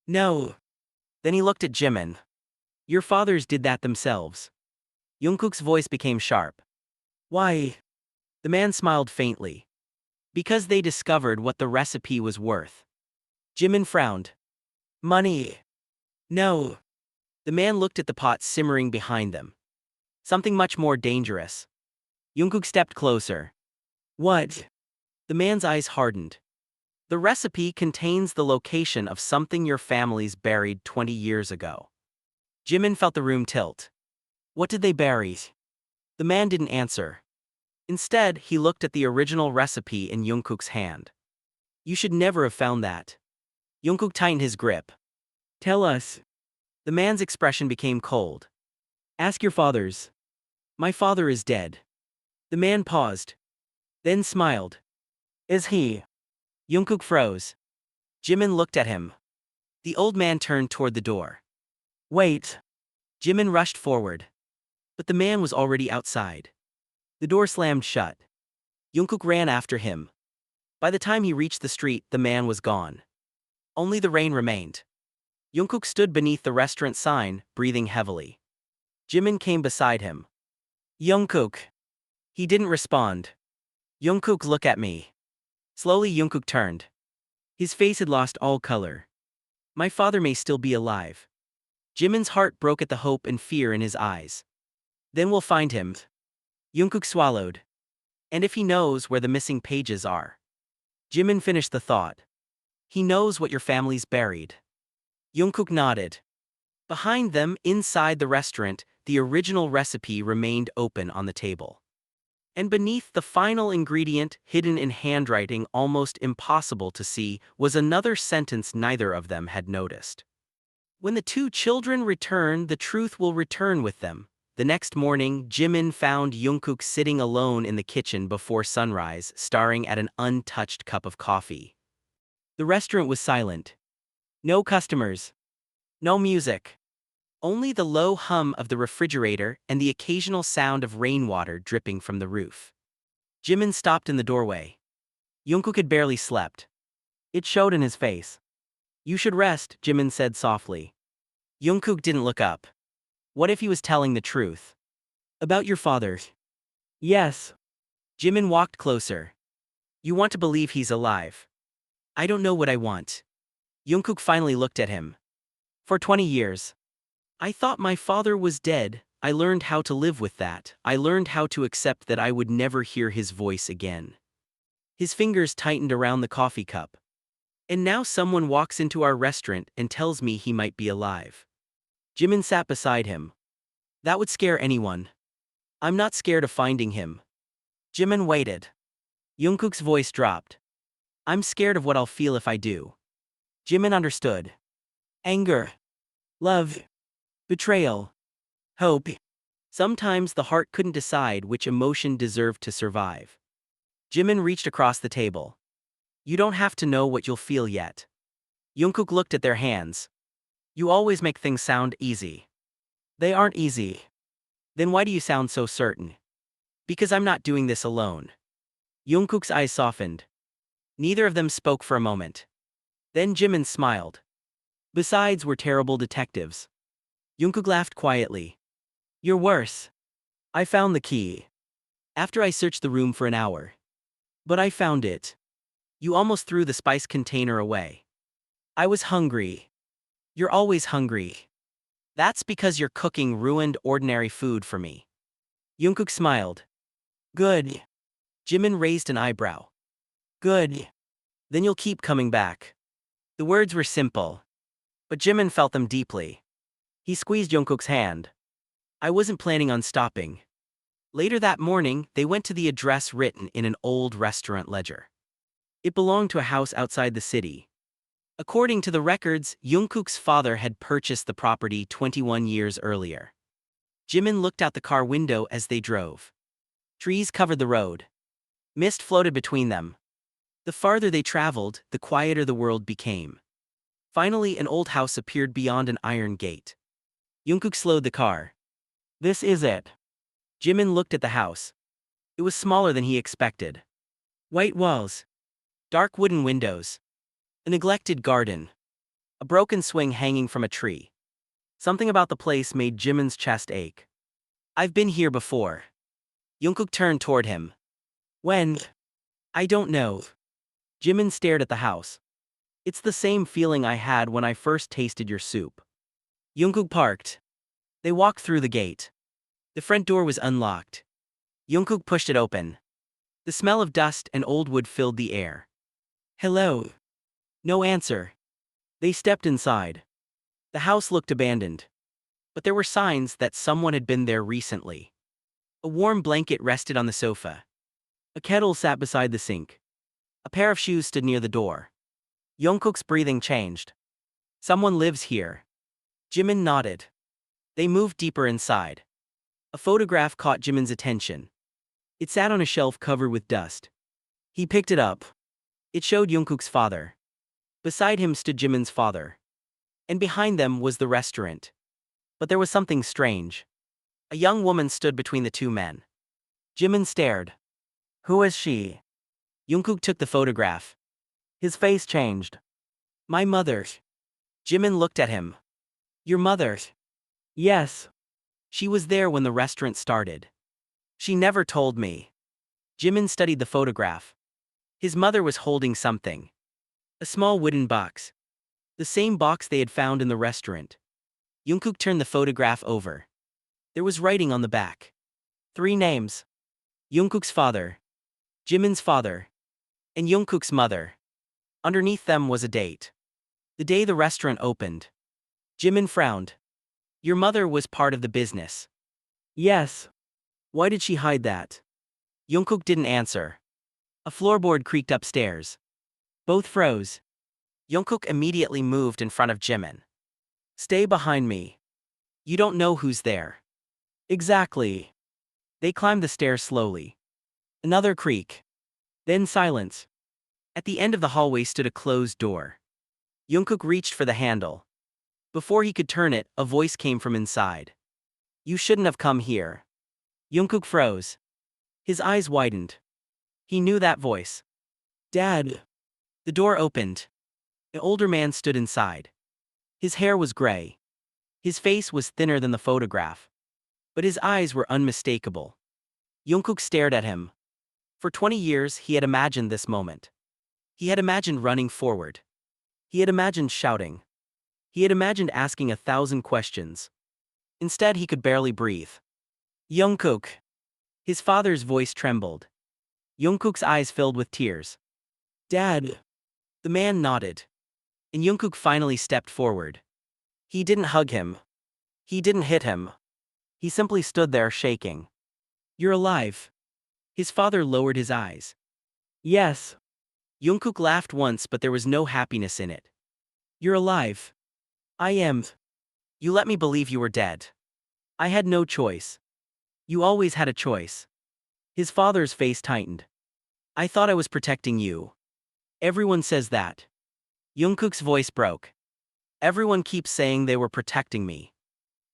No. Then he looked at Jimin. Your fathers did that themselves. Jungkook's voice became sharp. Why? The man smiled faintly. Because they discovered what the recipe was worth. Jimin frowned. Money. No. The man looked at the pot simmering behind them. Something much more dangerous. Jungkook stepped closer. What? The man's eyes hardened. The recipe contains the location of something your families buried 20 years ago. Jimin felt the room tilt. What did they bury? The man didn't answer. Instead, he looked at the original recipe in Jungkook's hand. You should never have found that. Jungkook tightened his grip. Tell us. The man's expression became cold. Ask your fathers. My father is dead. The man paused. Then smiled. Is he? Jungkook froze. Jimin looked at him. The old man turned toward the door. Wait. Jimin rushed forward. But the man was already outside. The door slammed shut. Jungkook ran after him. By the time he reached the street, the man was gone. Only the rain remained. Jungkook stood beneath the restaurant sign, breathing heavily. Jimin came beside him. Jungkook. He didn't respond. Jungkook, look at me. Slowly Jungkook turned. His face had lost all color. My father may still be alive. Jimin's heart broke at the hope and fear in his eyes. Then we'll find him. Jungkook swallowed. And if he knows where the missing pages are? Jimin finished the thought. He knows what your family's buried. Jungkook nodded. Behind them, inside the restaurant, the original recipe remained open on the table. And beneath the final ingredient, hidden in handwriting almost impossible to see, was another sentence neither of them had noticed. When the two children return, the truth will return with them. The next morning, Jimin found Jungkook sitting alone in the kitchen before sunrise, staring at an untouched cup of coffee. The restaurant was silent. No customers. No music. Only the low hum of the refrigerator and the occasional sound of rainwater dripping from the roof. Jimin stopped in the doorway. Jungkook had barely slept. It showed in his face. You should rest, Jimin said softly. Jungkook didn't look up. What if he was telling the truth? About your father? Yes. Jimin walked closer. You want to believe he's alive? I don't know what I want. Jungkook finally looked at him. For 20 years. I thought my father was dead. I learned how to live with that. I learned how to accept that I would never hear his voice again. His fingers tightened around the coffee cup. And now someone walks into our restaurant and tells me he might be alive. Jimin sat beside him. That would scare anyone. I'm not scared of finding him. Jimin waited. Jungkook's voice dropped. I'm scared of what I'll feel if I do. Jimin understood. Anger. Love. Betrayal. Hope. Sometimes the heart couldn't decide which emotion deserved to survive. Jimin reached across the table. You don't have to know what you'll feel yet. Jungkook looked at their hands. You always make things sound easy. They aren't easy. Then why do you sound so certain? Because I'm not doing this alone. Jungkook's eyes softened. Neither of them spoke for a moment. Then Jimin smiled. Besides, we're terrible detectives. Jungkook laughed quietly. You're worse. I found the key. After I searched the room for an hour. But I found it. You almost threw the spice container away. I was hungry. You're always hungry. That's because you're cooking ruined ordinary food for me. Jungkook smiled. Good. Jimin raised an eyebrow. Good. Then you'll keep coming back. The words were simple. But Jimin felt them deeply. He squeezed Jungkook's hand. I wasn't planning on stopping. Later that morning, they went to the address written in an old restaurant ledger. It belonged to a house outside the city. According to the records, Jungkook's father had purchased the property 21 years earlier. Jimin looked out the car window as they drove. Trees covered the road. Mist floated between them. The farther they traveled, the quieter the world became. Finally, an old house appeared beyond an iron gate. Jungkook slowed the car. This is it. Jimin looked at the house. It was smaller than he expected. White walls. Dark wooden windows. A neglected garden. A broken swing hanging from a tree. Something about the place made Jimin's chest ache. I've been here before. Jungkook turned toward him. When? I don't know. Jimin stared at the house. It's the same feeling I had when I first tasted your soup. Jungkook parked. They walked through the gate. The front door was unlocked. Jungkook pushed it open. The smell of dust and old wood filled the air. Hello. No answer. They stepped inside. The house looked abandoned. But there were signs that someone had been there recently. A warm blanket rested on the sofa. A kettle sat beside the sink. A pair of shoes stood near the door. Jungkook's breathing changed. Someone lives here. Jimin nodded. They moved deeper inside. A photograph caught Jimin's attention. It sat on a shelf covered with dust. He picked it up. It showed Jungkook's father. Beside him stood Jimin's father. And behind them was the restaurant. But there was something strange. A young woman stood between the two men. Jimin stared. Who is she? Jungkook took the photograph. His face changed. My mother. Jimin looked at him. Your mother? Yes. She was there when the restaurant started. She never told me. Jimin studied the photograph. His mother was holding something. A small wooden box. The same box they had found in the restaurant. Jungkook turned the photograph over. There was writing on the back. 3 names. Jungkook's father, Jimin's father, and Jungkook's mother. Underneath them was a date. The day the restaurant opened. Jimin frowned. Your mother was part of the business. Yes. Why did she hide that? Jungkook didn't answer. A floorboard creaked upstairs. Both froze. Jungkook immediately moved in front of Jimin. Stay behind me. You don't know who's there. Exactly. They climbed the stairs slowly. Another creak. Then silence. At the end of the hallway stood a closed door. Jungkook reached for the handle. Before he could turn it, a voice came from inside. You shouldn't have come here. Jungkook froze. His eyes widened. He knew that voice. Dad. The door opened. An older man stood inside. His hair was gray. His face was thinner than the photograph. But his eyes were unmistakable. Jungkook stared at him. For 20 years he had imagined this moment. He had imagined running forward. He had imagined shouting. He had imagined asking 1,000 questions. Instead he could barely breathe. Jungkook. His father's voice trembled. Jungkook's eyes filled with tears. Dad. The man nodded. And Jungkook finally stepped forward. He didn't hug him. He didn't hit him. He simply stood there shaking. You're alive. His father lowered his eyes. Yes. Jungkook laughed once, but there was no happiness in it. You're alive. I am. You let me believe you were dead. I had no choice. You always had a choice. His father's face tightened. I thought I was protecting you. Everyone says that. Jungkook's voice broke. Everyone keeps saying they were protecting me.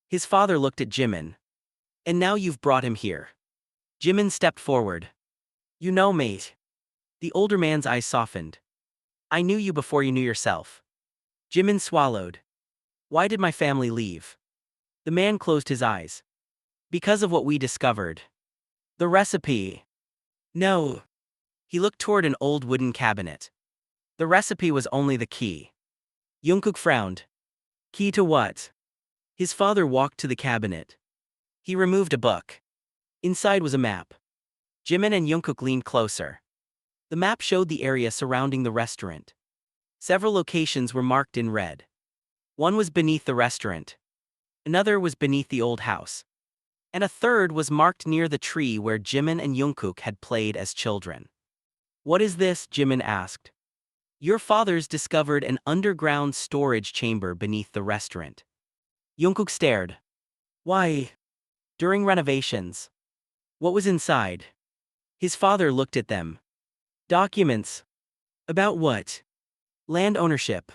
His father looked at Jimin. And now you've brought him here. Jimin stepped forward. You know me. The older man's eyes softened. I knew you before you knew yourself. Jimin swallowed. Why did my family leave? The man closed his eyes. Because of what we discovered. The recipe. No. He looked toward an old wooden cabinet. The recipe was only the key. Jungkook frowned. Key to what? His father walked to the cabinet. He removed a book. Inside was a map. Jimin and Jungkook leaned closer. The map showed the area surrounding the restaurant. Several locations were marked in red. One was beneath the restaurant. Another was beneath the old house. And a third was marked near the tree where Jimin and Jungkook had played as children. What is this? Jimin asked. Your fathers discovered an underground storage chamber beneath the restaurant. Jungkook stared. Why? During renovations. What was inside? His father looked at them. Documents. About what? Land ownership.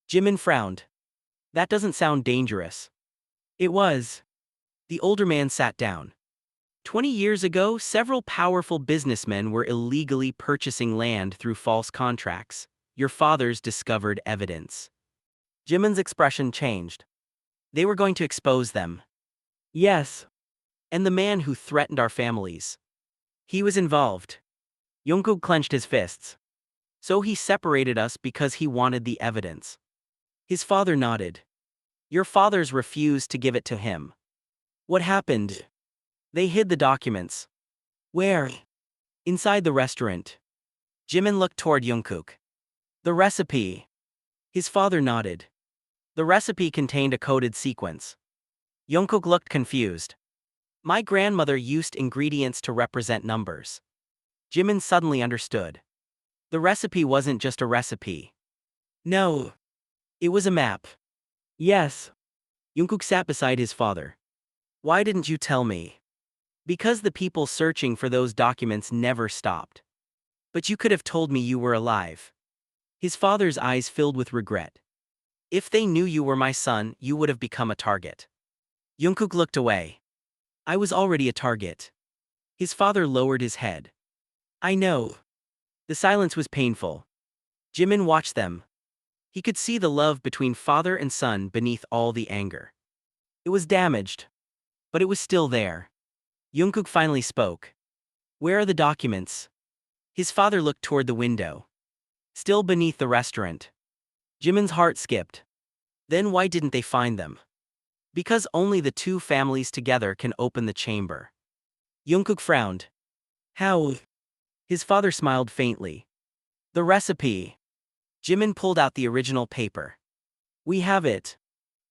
Jimin frowned. That doesn't sound dangerous. It was. The older man sat down. 20 years ago, several powerful businessmen were illegally purchasing land through false contracts. Your fathers discovered evidence. Jimin's expression changed. They were going to expose them. Yes. And the man who threatened our families. He was involved. Jungkook clenched his fists. So he separated us because he wanted the evidence. His father nodded. Your fathers refused to give it to him. What happened? They hid the documents. Where? Inside the restaurant. Jimin looked toward Jungkook. The recipe. His father nodded. The recipe contained a coded sequence. Jungkook looked confused. My grandmother used ingredients to represent numbers. Jimin suddenly understood. The recipe wasn't just a recipe. No. It was a map. Yes. Jungkook sat beside his father. Why didn't you tell me? Because the people searching for those documents never stopped. But you could have told me you were alive. His father's eyes filled with regret. If they knew you were my son, you would have become a target. Jungkook looked away. I was already a target. His father lowered his head. I know. The silence was painful. Jimin watched them. He could see the love between father and son beneath all the anger. It was damaged, but it was still there. Jungkook finally spoke. "Where are the documents?" His father looked toward the window. "Still beneath the restaurant." Jimin's heart skipped. Then why didn't they find them? "Because only the two families together can open the chamber." Jungkook frowned. "How?" His father smiled faintly. "The recipe." Jimin pulled out the original paper. "We have it."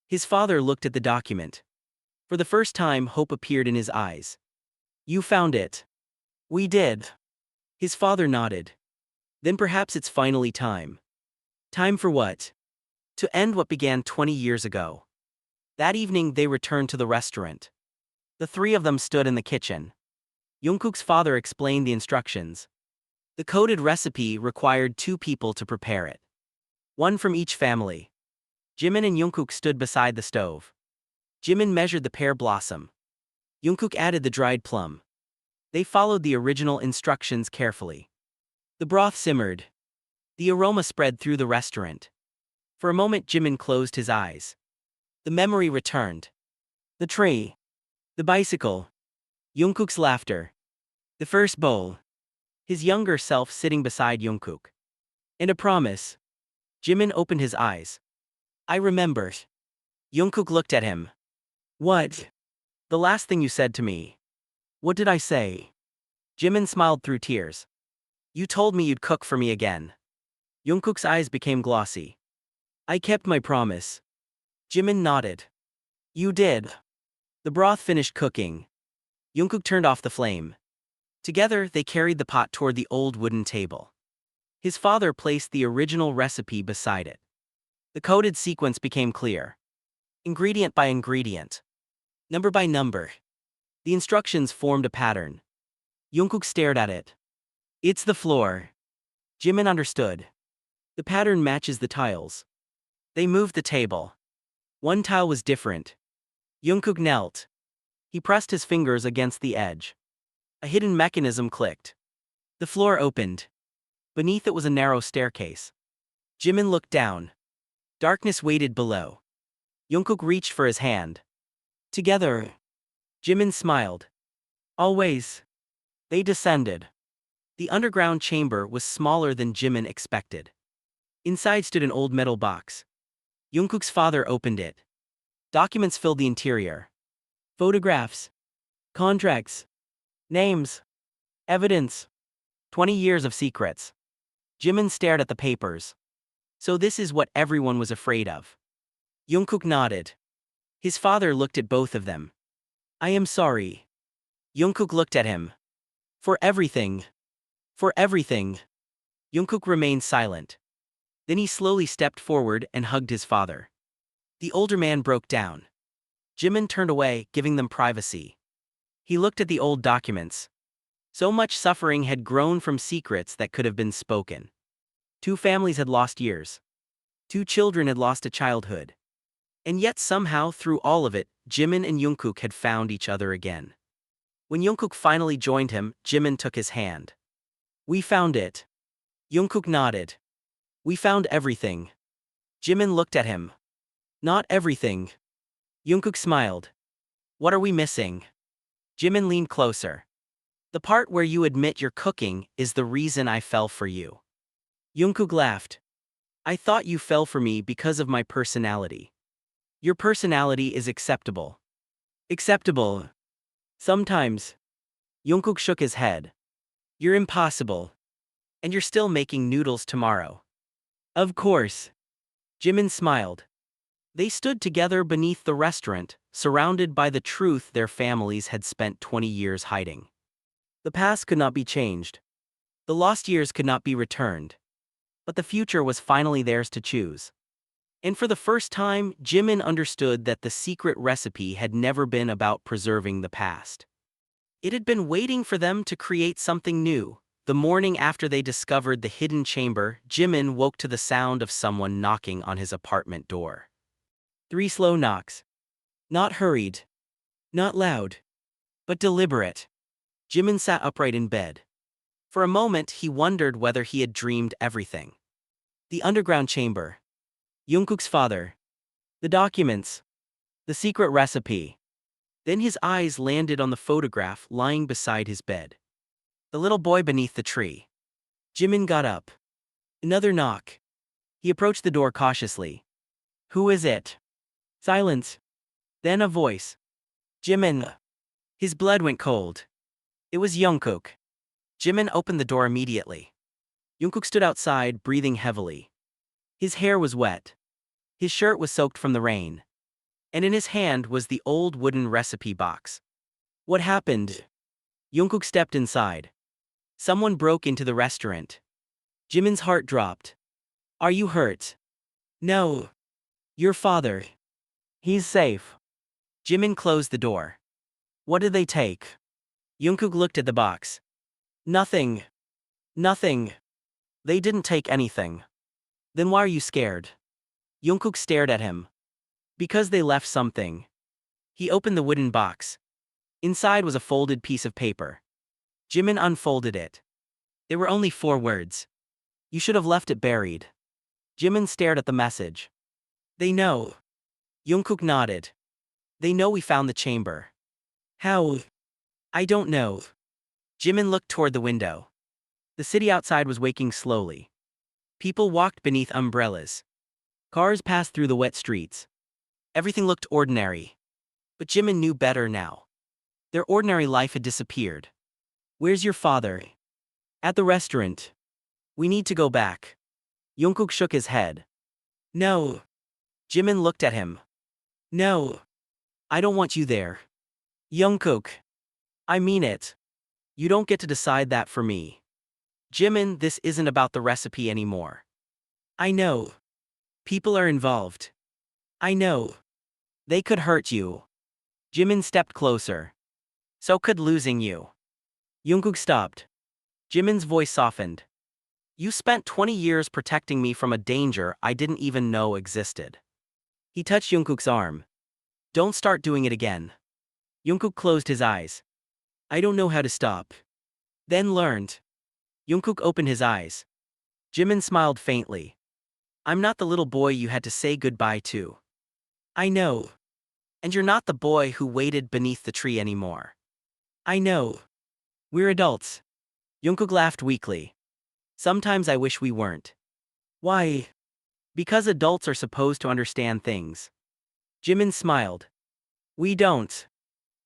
His father looked at the document. For the first time, hope appeared in his eyes. "You found it." "We did." His father nodded. "Then perhaps it's finally time." "Time for what?" "To end what began 20 years ago." That evening they returned to the restaurant. The three of them stood in the kitchen. Jungkook's father explained the instructions. The coded recipe required 2 people to prepare it. One from each family. Jimin and Jungkook stood beside the stove. Jimin measured the pear blossom. Jungkook added the dried plum. They followed the original instructions carefully. The broth simmered. The aroma spread through the restaurant. For a moment Jimin closed his eyes. The memory returned. The tree. The bicycle. Jungkook's laughter. The first bowl. His younger self sitting beside Jungkook. And a promise. Jimin opened his eyes. "I remember." Jungkook looked at him. "What?" "The last thing you said to me." "What did I say?" Jimin smiled through tears. "You told me you'd cook for me again." Jungkook's eyes became glossy. "I kept my promise." Jimin nodded. "You did." The broth finished cooking. Jungkook turned off the flame. Together, they carried the pot toward the old wooden table. His father placed the original recipe beside it. The coded sequence became clear. Ingredient by ingredient. Number by number. The instructions formed a pattern. Jungkook stared at it. "It's the floor." Jimin understood. "The pattern matches the tiles." They moved the table. One tile was different. Jungkook knelt. He pressed his fingers against the edge. A hidden mechanism clicked. The floor opened. Beneath it was a narrow staircase. Jimin looked down. Darkness waited below. Jungkook reached for his hand. "Together." Jimin smiled. "Always." They descended. The underground chamber was smaller than Jimin expected. Inside stood an old metal box. Jungkook's father opened it. Documents filled the interior. Photographs. Contracts. Names. Evidence. 20 years of secrets. Jimin stared at the papers. So this is what everyone was afraid of. Jungkook nodded. His father looked at both of them. "I am sorry." Jungkook looked at him. "For everything." "For everything." Jungkook remained silent. Then he slowly stepped forward and hugged his father. The older man broke down. Jimin turned away, giving them privacy. He looked at the old documents. So much suffering had grown from secrets that could have been spoken. 2 families had lost years. 2 children had lost a childhood. And yet somehow through all of it, Jimin and Jungkook had found each other again. When Jungkook finally joined him, Jimin took his hand. "We found it." Jungkook nodded. "We found everything." Jimin looked at him. "Not everything." Jungkook smiled. "What are we missing?" Jimin leaned closer. "The part where you admit your cooking is the reason I fell for you." Jungkook laughed. "I thought you fell for me because of my personality." "Your personality is acceptable." "Acceptable." "Sometimes." Jungkook shook his head. "You're impossible. And you're still making noodles tomorrow." "Of course." Jimin smiled. They stood together beneath the restaurant, surrounded by the truth their families had spent 20 years hiding. The past could not be changed. The lost years could not be returned. But the future was finally theirs to choose. And for the first time, Jimin understood that the secret recipe had never been about preserving the past. It had been waiting for them to create something new. The morning after they discovered the hidden chamber, Jimin woke to the sound of someone knocking on his apartment door. 3 slow knocks. Not hurried. Not loud. But deliberate. Jimin sat upright in bed. For a moment he wondered whether he had dreamed everything. The underground chamber. Jungkook's father. The documents. The secret recipe. Then his eyes landed on the photograph lying beside his bed. The little boy beneath the tree. Jimin got up. Another knock. He approached the door cautiously. Who is it? Silence. Then a voice. Jimin. His blood went cold. It was Jungkook. Jimin opened the door immediately. Jungkook stood outside, breathing heavily. His hair was wet. His shirt was soaked from the rain. And in his hand was the old wooden recipe box. What happened? Jungkook stepped inside. Someone broke into the restaurant. Jimin's heart dropped. Are you hurt? No. Your father. He's safe. Jimin closed the door. What did they take? Jungkook looked at the box. Nothing. Nothing. They didn't take anything. Then why are you scared? Jungkook stared at him. Because they left something. He opened the wooden box. Inside was a folded piece of paper. Jimin unfolded it. There were only 4 words. You should have left it buried. Jimin stared at the message. They know. Jungkook nodded. They know we found the chamber. How? I don't know. Jimin looked toward the window. The city outside was waking slowly. People walked beneath umbrellas. Cars passed through the wet streets. Everything looked ordinary. But Jimin knew better now. Their ordinary life had disappeared. Where's your father? At the restaurant. We need to go back. Jungkook shook his head. No. Jimin looked at him. No. I don't want you there. Jungkook. I mean it. You don't get to decide that for me. Jimin, this isn't about the recipe anymore. I know. People are involved. I know. They could hurt you. Jimin stepped closer. So could losing you. Jungkook stopped. Jimin's voice softened. You spent 20 years protecting me from a danger I didn't even know existed. He touched Jungkook's arm. Don't start doing it again. Jungkook closed his eyes. I don't know how to stop. Then learned. Jungkook opened his eyes. Jimin smiled faintly. I'm not the little boy you had to say goodbye to. I know. And you're not the boy who waited beneath the tree anymore. I know. We're adults. Jungkook laughed weakly. Sometimes I wish we weren't. Why? Because adults are supposed to understand things. Jimin smiled. We don't.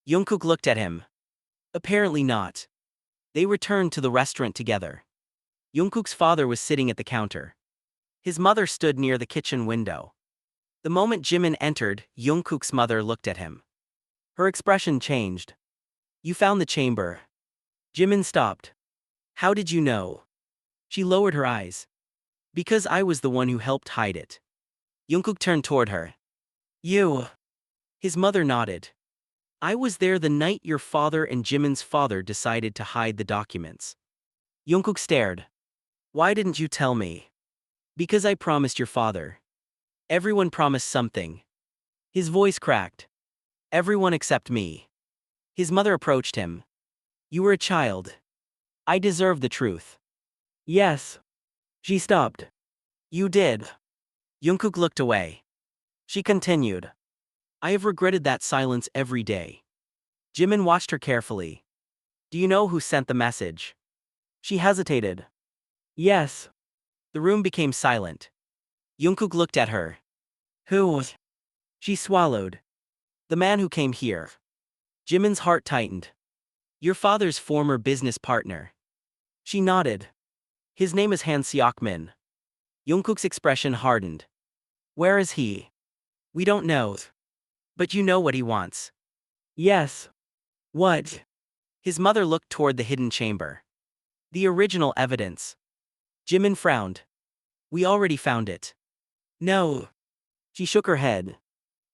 Jungkook looked at him. Apparently not. They returned to the restaurant together. Jungkook's father was sitting at the counter. His mother stood near the kitchen window. The moment Jimin entered, Jungkook's mother looked at him. Her expression changed. You found the chamber. Jimin stopped. How did you know? She lowered her eyes. Because I was the one who helped hide it. Jungkook turned toward her. You. His mother nodded. I was there the night your father and Jimin's father decided to hide the documents. Jungkook stared. Why didn't you tell me? Because I promised your father. Everyone promised something. His voice cracked. Everyone except me. His mother approached him. You were a child. I deserve the truth. Yes. She stopped. You did. Jungkook looked away. She continued. I have regretted that silence every day. Jimin watched her carefully. Do you know who sent the message? She hesitated. Yes. The room became silent. Jungkook looked at her. Who? She swallowed. The man who came here. Jimin's heart tightened. Your father's former business partner. She nodded. His name is Han Seok-min. Jungkook's expression hardened. Where is he? We don't know. But you know what he wants. Yes. What? His mother looked toward the hidden chamber. The original evidence. Jimin frowned. We already found it. No. She shook her head.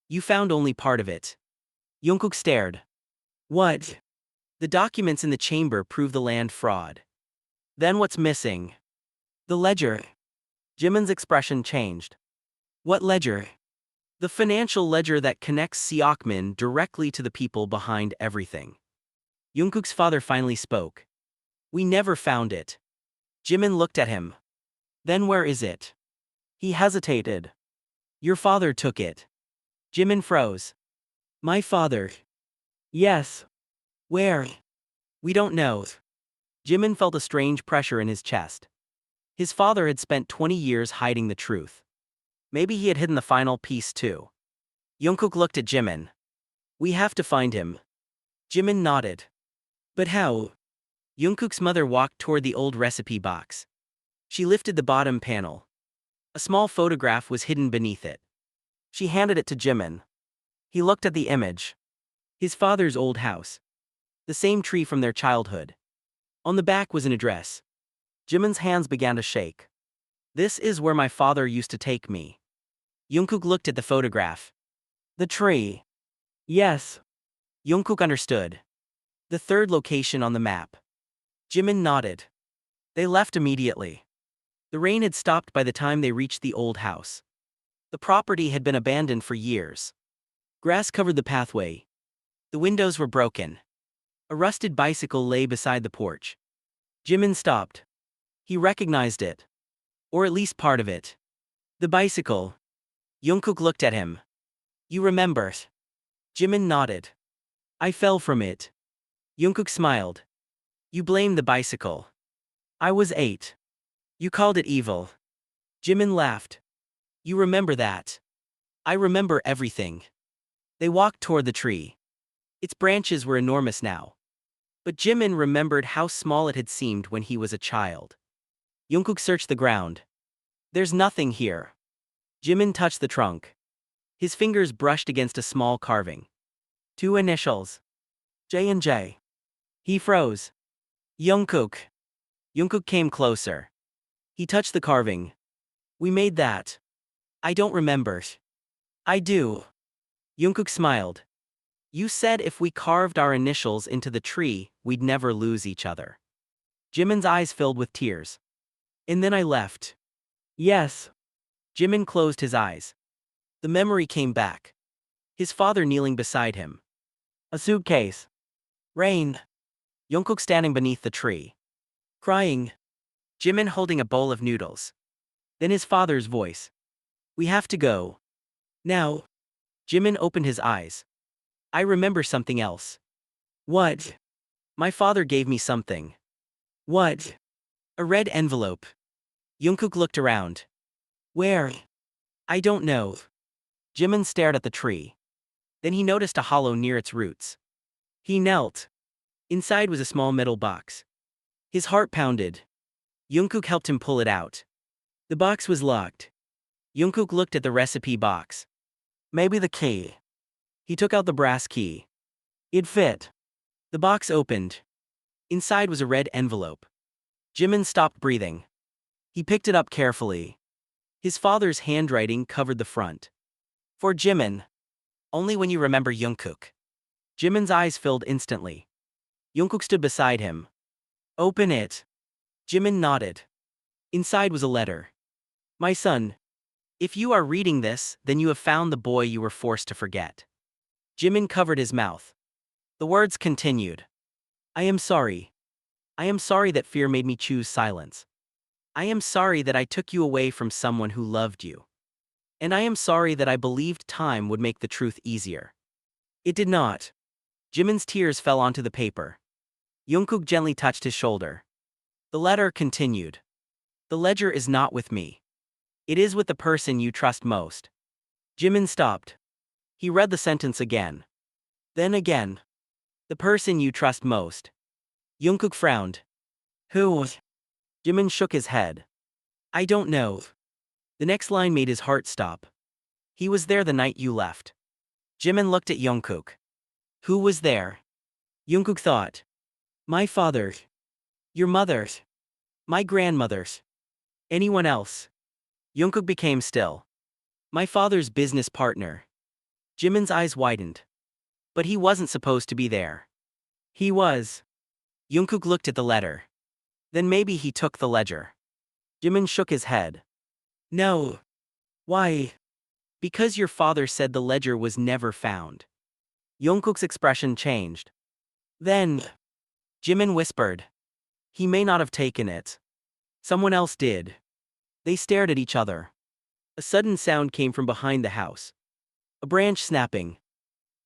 You found only part of it. Jungkook stared. What? The documents in the chamber prove the land fraud. Then what's missing? The ledger. Jimin's expression changed. What ledger? The financial ledger that connects Seok-min directly to the people behind everything. Jungkook's father finally spoke. We never found it. Jimin looked at him. Then where is it? He hesitated. Your father took it. Jimin froze. My father. Yes. Where? We don't know. Jimin felt a strange pressure in his chest. His father had spent 20 years hiding the truth. Maybe he had hidden the final piece too. Jungkook looked at Jimin. We have to find him. Jimin nodded. But how? Jungkook's mother walked toward the old recipe box. She lifted the bottom panel. A small photograph was hidden beneath it. She handed it to Jimin. He looked at the image. His father's old house. The same tree from their childhood. On the back was an address. Jimin's hands began to shake. This is where my father used to take me. Jungkook looked at the photograph. The tree. Yes. Jungkook understood. The third location on the map. Jimin nodded. They left immediately. The rain had stopped by the time they reached the old house. The property had been abandoned for years. Grass covered the pathway. The windows were broken. A rusted bicycle lay beside the porch. Jimin stopped. He recognized it. Or at least part of it. The bicycle. Jungkook looked at him. You remember? Jimin nodded. I fell from it. Jungkook smiled. You blamed the bicycle. I was 8. You called it evil. Jimin laughed. You remember that. I remember everything. They walked toward the tree. Its branches were enormous now. But Jimin remembered how small it had seemed when he was a child. Jungkook searched the ground. There's nothing here. Jimin touched the trunk. His fingers brushed against a small carving. 2 initials. J and J. He froze. Jungkook. Jungkook came closer. He touched the carving. We made that. I don't remember. I do. Jungkook smiled. You said if we carved our initials into the tree, we'd never lose each other. Jimin's eyes filled with tears. And then I left. Yes. Jimin closed his eyes. The memory came back. His father kneeling beside him. A suitcase. Rain. Jungkook standing beneath the tree. Crying. Jimin holding a bowl of noodles. Then his father's voice. We have to go. Now. Jimin opened his eyes. I remember something else. What? My father gave me something. What? A red envelope. Jungkook looked around. Where? I don't know. Jimin stared at the tree. Then he noticed a hollow near its roots. He knelt. Inside was a small metal box. His heart pounded. Jungkook helped him pull it out. The box was locked. Jungkook looked at the recipe box. Maybe the key. He took out the brass key. It fit. The box opened. Inside was a red envelope. Jimin stopped breathing. He picked it up carefully. His father's handwriting covered the front. For Jimin. Only when you remember Jungkook. Jimin's eyes filled instantly. Jungkook stood beside him. Open it. Jimin nodded. Inside was a letter. My son. If you are reading this, then you have found the boy you were forced to forget. Jimin covered his mouth. The words continued. I am sorry. I am sorry that fear made me choose silence. I am sorry that I took you away from someone who loved you. And I am sorry that I believed time would make the truth easier. It did not. Jimin's tears fell onto the paper. Jungkook gently touched his shoulder. The letter continued. The ledger is not with me. It is with the person you trust most. Jimin stopped. He read the sentence again. Then again. The person you trust most. Jungkook frowned. Who? Jimin shook his head. I don't know. The next line made his heart stop. He was there the night you left. Jimin looked at Jungkook. Who was there? Jungkook thought. My father. Your mother. My grandmother. Anyone else? Jungkook became still. My father's business partner. Jimin's eyes widened. But he wasn't supposed to be there. He was. Jungkook looked at the letter. Then maybe he took the ledger. Jimin shook his head. No. Why? Because your father said the ledger was never found. Jungkook's expression changed. Then. Jimin whispered. He may not have taken it. Someone else did. They stared at each other. A sudden sound came from behind the house. A branch snapping.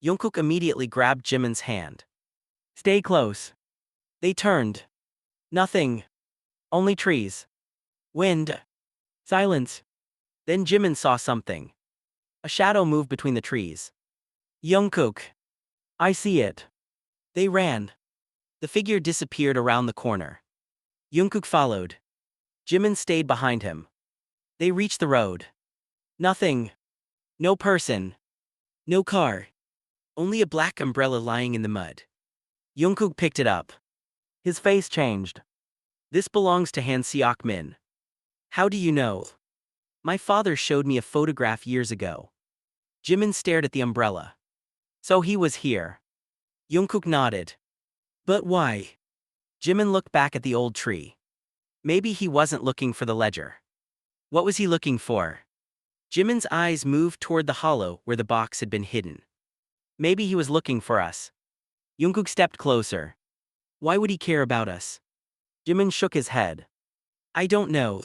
Jungkook immediately grabbed Jimin's hand. Stay close. They turned. Nothing. Only trees. Wind. Silence. Then Jimin saw something. A shadow moved between the trees. Jungkook. I see it. They ran. The figure disappeared around the corner. Jungkook followed. Jimin stayed behind him. They reached the road. Nothing. No person. No car. Only a black umbrella lying in the mud. Jungkook picked it up. His face changed. This belongs to Han Seok-min. How do you know? My father showed me a photograph years ago. Jimin stared at the umbrella. So he was here. Jungkook nodded. But why? Jimin looked back at the old tree. Maybe he wasn't looking for the ledger. What was he looking for? Jimin's eyes moved toward the hollow where the box had been hidden. Maybe he was looking for us. Jungkook stepped closer. Why would he care about us? Jimin shook his head. I don't know.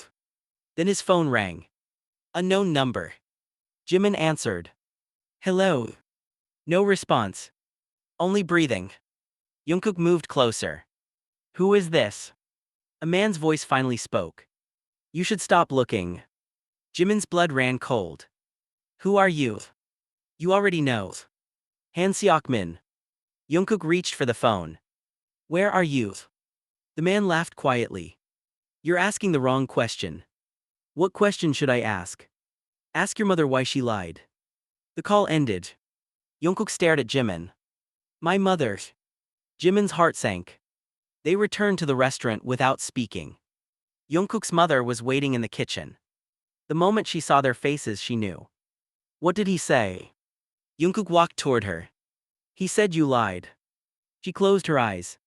Then his phone rang. Unknown number. Jimin answered. Hello. No response. Only breathing. Jungkook moved closer. Who is this? A man's voice finally spoke. You should stop looking. Jimin's blood ran cold. Who are you? You already know. Han Seok-min. Jungkook reached for the phone. Where are you? The man laughed quietly. You're asking the wrong question. What question should I ask? Ask your mother why she lied. The call ended. Jungkook stared at Jimin. My mother. Jimin's heart sank. They returned to the restaurant without speaking. Jungkook's mother was waiting in the kitchen. The moment she saw their faces, she knew. What did he say? Jungkook walked toward her. He said you lied. She closed her eyes.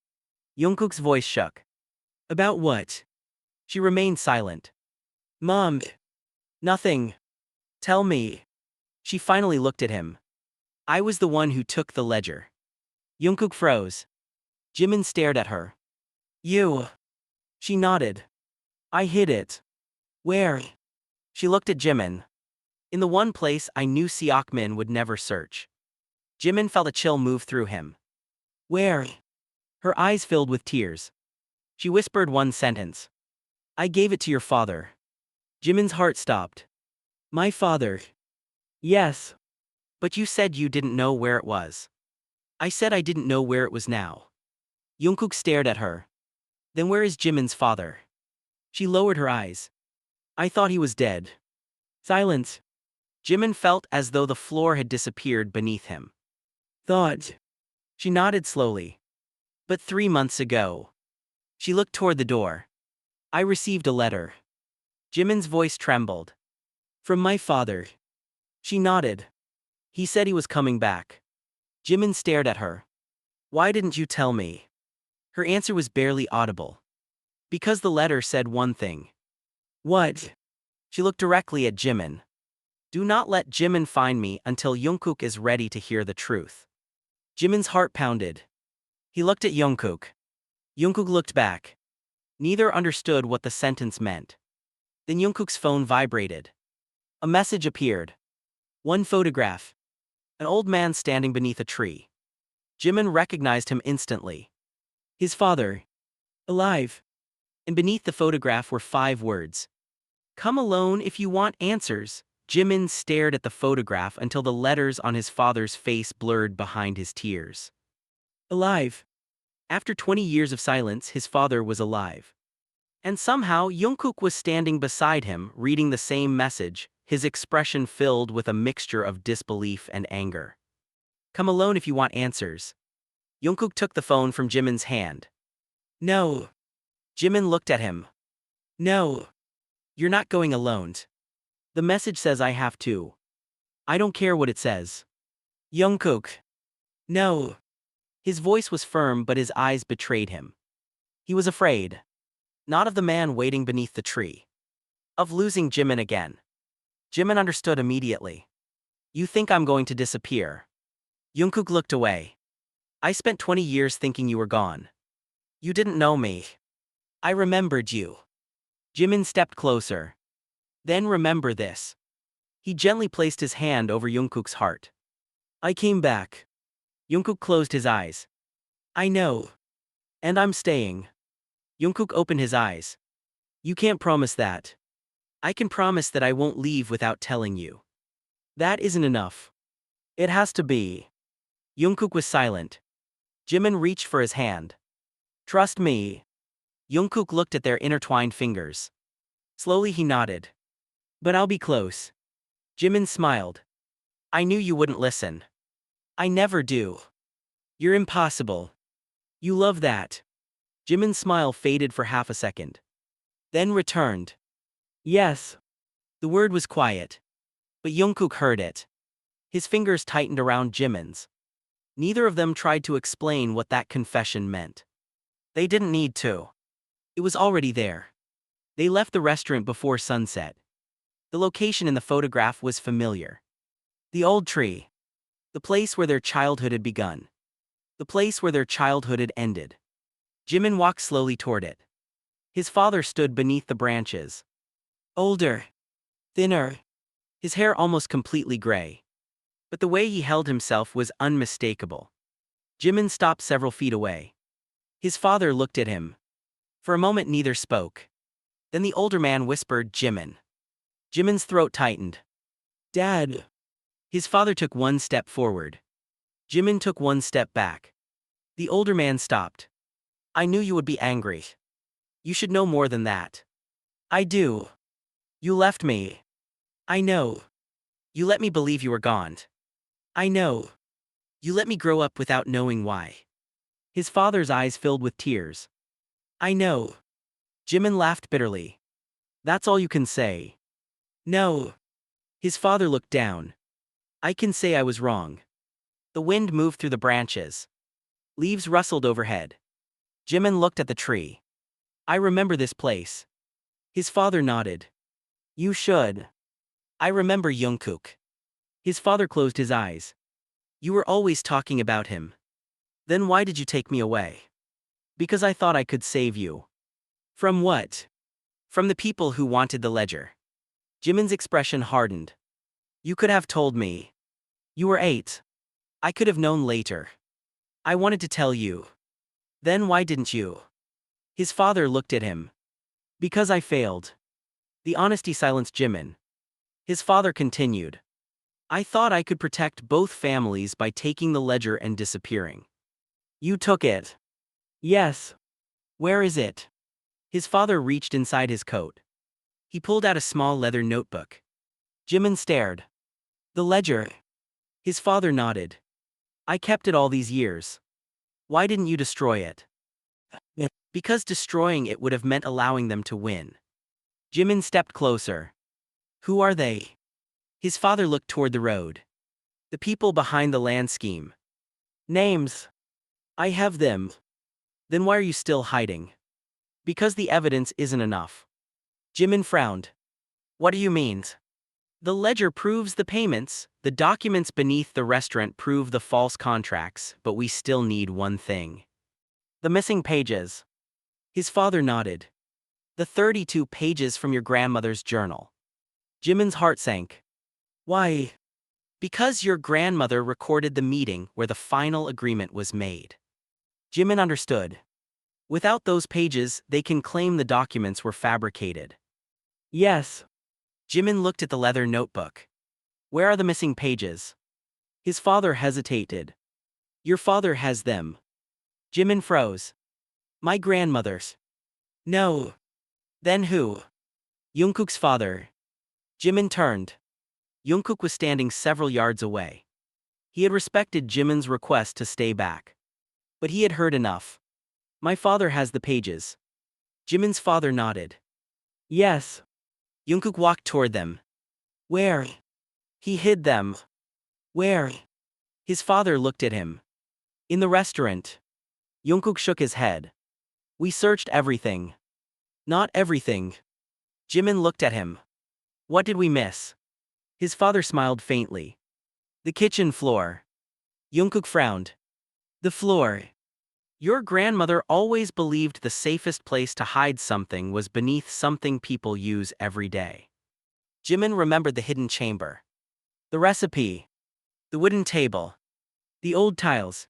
Jungkook's voice shook. About what? She remained silent. Mom. Nothing. Tell me. She finally looked at him. I was the one who took the ledger. Jungkook froze. Jimin stared at her. You. She nodded. I hid it. Where? She looked at Jimin. In the one place I knew Seok-min would never search. Jimin felt a chill move through him. Where? Her eyes filled with tears. She whispered one sentence. I gave it to your father. Jimin's heart stopped. My father. Yes. But you said you didn't know where it was. I said I didn't know where it was now. Jungkook stared at her. Then where is Jimin's father? She lowered her eyes. I thought he was dead. Silence. Jimin felt as though the floor had disappeared beneath him. Thought. She nodded slowly. But 3 months ago. She looked toward the door. I received a letter. Jimin's voice trembled. From my father. She nodded. He said he was coming back. Jimin stared at her. Why didn't you tell me? Her answer was barely audible. Because the letter said one thing. What? She looked directly at Jimin. Do not let Jimin find me until Jungkook is ready to hear the truth. Jimin's heart pounded. He looked at Jungkook. Jungkook looked back. Neither understood what the sentence meant. Then Jungkook's phone vibrated. A message appeared. One photograph. An old man standing beneath a tree. Jimin recognized him instantly. His father. Alive. And beneath the photograph were 5 words. Come alone if you want answers. Jimin stared at the photograph until the letters on his father's face blurred behind his tears. Alive. After 20 years of silence, his father was alive. And somehow Jungkook was standing beside him, reading the same message, his expression filled with a mixture of disbelief and anger. Come alone if you want answers. Jungkook took the phone from Jimin's hand. No. Jimin looked at him. No. You're not going alone. The message says I have to. I don't care what it says. Jungkook. No. His voice was firm but his eyes betrayed him. He was afraid. Not of the man waiting beneath the tree. Of losing Jimin again. Jimin understood immediately. You think I'm going to disappear? Jungkook looked away. I spent 20 years thinking you were gone. You didn't know me. I remembered you. Jimin stepped closer. Then remember this. He gently placed his hand over Jungkook's heart. I came back. Jungkook closed his eyes. I know. And I'm staying. Jungkook opened his eyes. You can't promise that. I can promise that I won't leave without telling you. That isn't enough. It has to be. Jungkook was silent. Jimin reached for his hand. Trust me. Jungkook looked at their intertwined fingers. Slowly he nodded. But I'll be close. Jimin smiled. I knew you wouldn't listen. I never do. You're impossible. You love that. Jimin's smile faded for half a second. Then returned. Yes. The word was quiet. But Jungkook heard it. His fingers tightened around Jimin's. Neither of them tried to explain what that confession meant. They didn't need to. It was already there. They left the restaurant before sunset. The location in the photograph was familiar. The old tree. The place where their childhood had begun. The place where their childhood had ended. Jimin walked slowly toward it. His father stood beneath the branches. Older. Thinner. His hair almost completely gray. But the way he held himself was unmistakable. Jimin stopped several feet away. His father looked at him. For a moment neither spoke. Then the older man whispered, Jimin. Jimin's throat tightened. Dad. His father took one step forward. Jimin took one step back. The older man stopped. I knew you would be angry. You should know more than that. I do. You left me. I know. You let me believe you were gone. I know. You let me grow up without knowing why. His father's eyes filled with tears. I know. Jimin laughed bitterly. That's all you can say. No. His father looked down. I can say I was wrong. The wind moved through the branches. Leaves rustled overhead. Jimin looked at the tree. I remember this place. His father nodded. You should. I remember Jungkook. His father closed his eyes. You were always talking about him. Then why did you take me away? Because I thought I could save you. From what? From the people who wanted the ledger. Jimin's expression hardened. You could have told me. You were 8. I could have known later. I wanted to tell you. Then why didn't you? His father looked at him. Because I failed. The honesty silenced Jimin. His father continued. I thought I could protect both families by taking the ledger and disappearing. You took it. Yes. Where is it? His father reached inside his coat. He pulled out a small leather notebook. Jimin stared. The ledger. His father nodded. I kept it all these years. Why didn't you destroy it? Because destroying it would have meant allowing them to win. Jimin stepped closer. Who are they? His father looked toward the road. The people behind the land scheme. Names. I have them. Then why are you still hiding? Because the evidence isn't enough. Jimin frowned. What do you mean? The ledger proves the payments, the documents beneath the restaurant prove the false contracts, but we still need one thing. The missing pages. His father nodded. The 32 pages from your grandmother's journal. Jimin's heart sank. Why? Because your grandmother recorded the meeting where the final agreement was made. Jimin understood. Without those pages, they can claim the documents were fabricated. Yes. Jimin looked at the leather notebook. Where are the missing pages? His father hesitated. Your father has them. Jimin froze. My grandmother's. No. Then who? Jungkook's father. Jimin turned. Jungkook was standing several yards away. He had respected Jimin's request to stay back. But he had heard enough. My father has the pages. Jimin's father nodded. Yes. Jungkook walked toward them. Where? He hid them. Where? His father looked at him. In the restaurant. Jungkook shook his head. We searched everything. Not everything. Jimin looked at him. What did we miss? His father smiled faintly. The kitchen floor. Jungkook frowned. The floor. Your grandmother always believed the safest place to hide something was beneath something people use every day. Jimin remembered the hidden chamber. The recipe. The wooden table. The old tiles.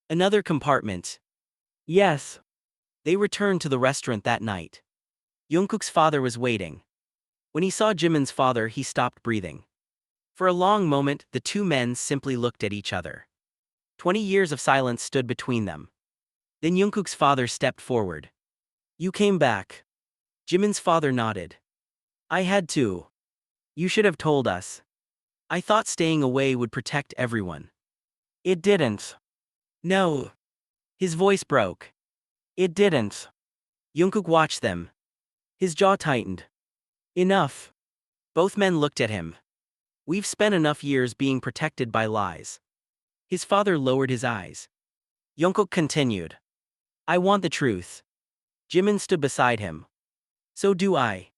Another compartment. Yes. They returned to the restaurant that night. Jungkook's father was waiting. When he saw Jimin's father, he stopped breathing. For a long moment, the two men simply looked at each other. 20 years of silence stood between them. Then Jungkook's father stepped forward. You came back. Jimin's father nodded. I had to. You should have told us. I thought staying away would protect everyone. It didn't. No. His voice broke. It didn't. Jungkook watched them. His jaw tightened. Enough. Both men looked at him. We've spent enough years being protected by lies. His father lowered his eyes. Jungkook continued. I want the truth. Jimin stood beside him. So do I.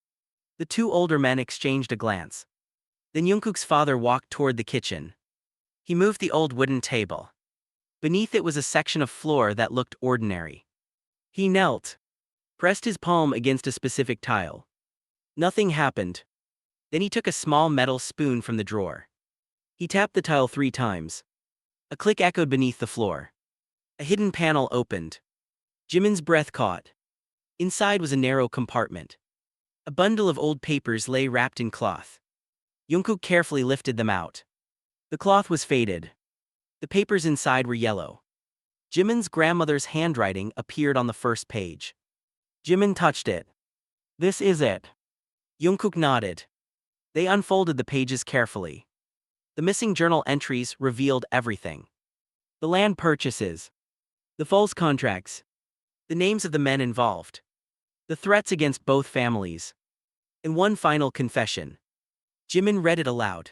The two older men exchanged a glance. Then Jungkook's father walked toward the kitchen. He moved the old wooden table. Beneath it was a section of floor that looked ordinary. He knelt. Pressed his palm against a specific tile. Nothing happened. Then he took a small metal spoon from the drawer. He tapped the tile 3 times. A click echoed beneath the floor. A hidden panel opened. Jimin's breath caught. Inside was a narrow compartment. A bundle of old papers lay wrapped in cloth. Jungkook carefully lifted them out. The cloth was faded. The papers inside were yellow. Jimin's grandmother's handwriting appeared on the first page. Jimin touched it. This is it. Jungkook nodded. They unfolded the pages carefully. The missing journal entries revealed everything. The land purchases. The false contracts. The names of the men involved. The threats against both families. And one final confession. Jimin read it aloud.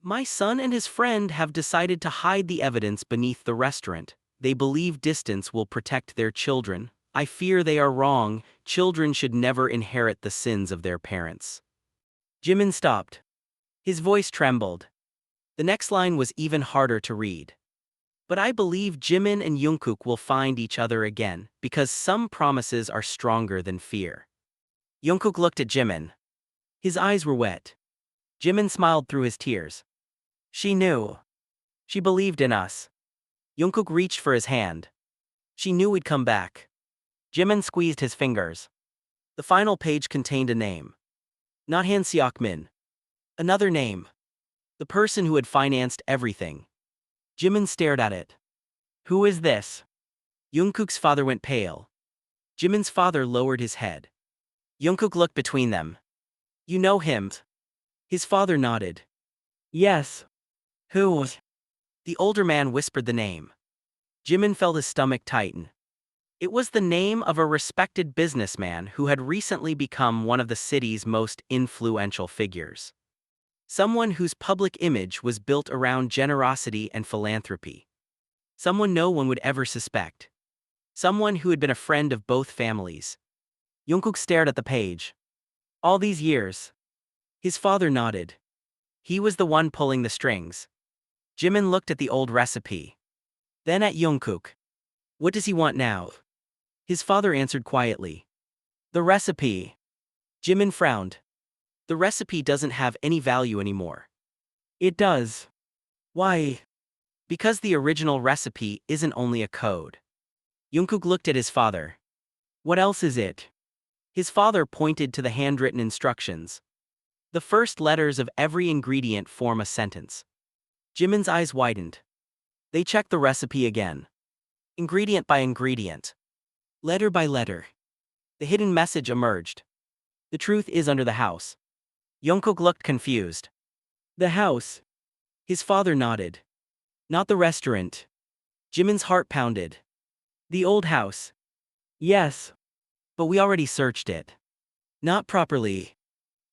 My son and his friend have decided to hide the evidence beneath the restaurant. They believe distance will protect their children. I fear they are wrong. Children should never inherit the sins of their parents. Jimin stopped. His voice trembled. The next line was even harder to read. But I believe Jimin and Jungkook will find each other again, because some promises are stronger than fear. Jungkook looked at Jimin. His eyes were wet. Jimin smiled through his tears. She knew. She believed in us. Jungkook reached for his hand. She knew we'd come back. Jimin squeezed his fingers. The final page contained a name. Not Han Seok-min. Another name. The person who had financed everything. Jimin stared at it. Who is this? Jungkook's father went pale. Jimin's father lowered his head. Jungkook looked between them. You know him? His father nodded. Yes. Who? The older man whispered the name. Jimin felt his stomach tighten. It was the name of a respected businessman who had recently become one of the city's most influential figures. Someone whose public image was built around generosity and philanthropy. Someone no one would ever suspect. Someone who had been a friend of both families. Jungkook stared at the page. All these years. His father nodded. He was the one pulling the strings. Jimin looked at the old recipe. Then at Jungkook. What does he want now? His father answered quietly. The recipe. Jimin frowned. The recipe doesn't have any value anymore. It does. Why? Because the original recipe isn't only a code. Jungkook looked at his father. What else is it? His father pointed to the handwritten instructions. The first letters of every ingredient form a sentence. Jimin's eyes widened. They checked the recipe again. Ingredient by ingredient. Letter by letter. The hidden message emerged. The truth is under the house. Jungkook looked confused. The house. His father nodded. Not the restaurant. Jimin's heart pounded. The old house. Yes. But we already searched it. Not properly.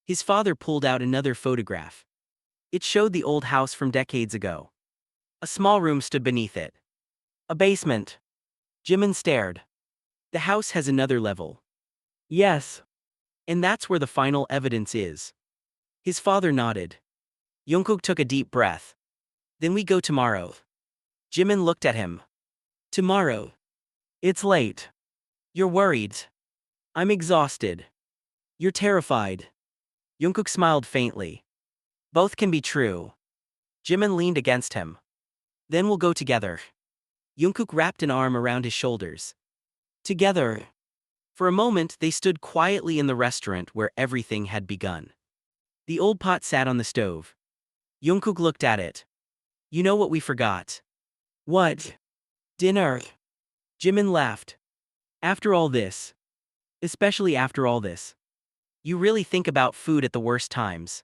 His father pulled out another photograph. It showed the old house from decades ago. A small room stood beneath it. A basement. Jimin stared. The house has another level. Yes. And that's where the final evidence is. His father nodded. Jungkook took a deep breath. Then we go tomorrow. Jimin looked at him. Tomorrow. It's late. You're worried. I'm exhausted. You're terrified. Jungkook smiled faintly. Both can be true. Jimin leaned against him. Then we'll go together. Jungkook wrapped an arm around his shoulders. Together. For a moment, they stood quietly in the restaurant where everything had begun. The old pot sat on the stove. Jungkook looked at it. You know what we forgot? What? Dinner. Jimin laughed. After all this. Especially after all this. You really think about food at the worst times.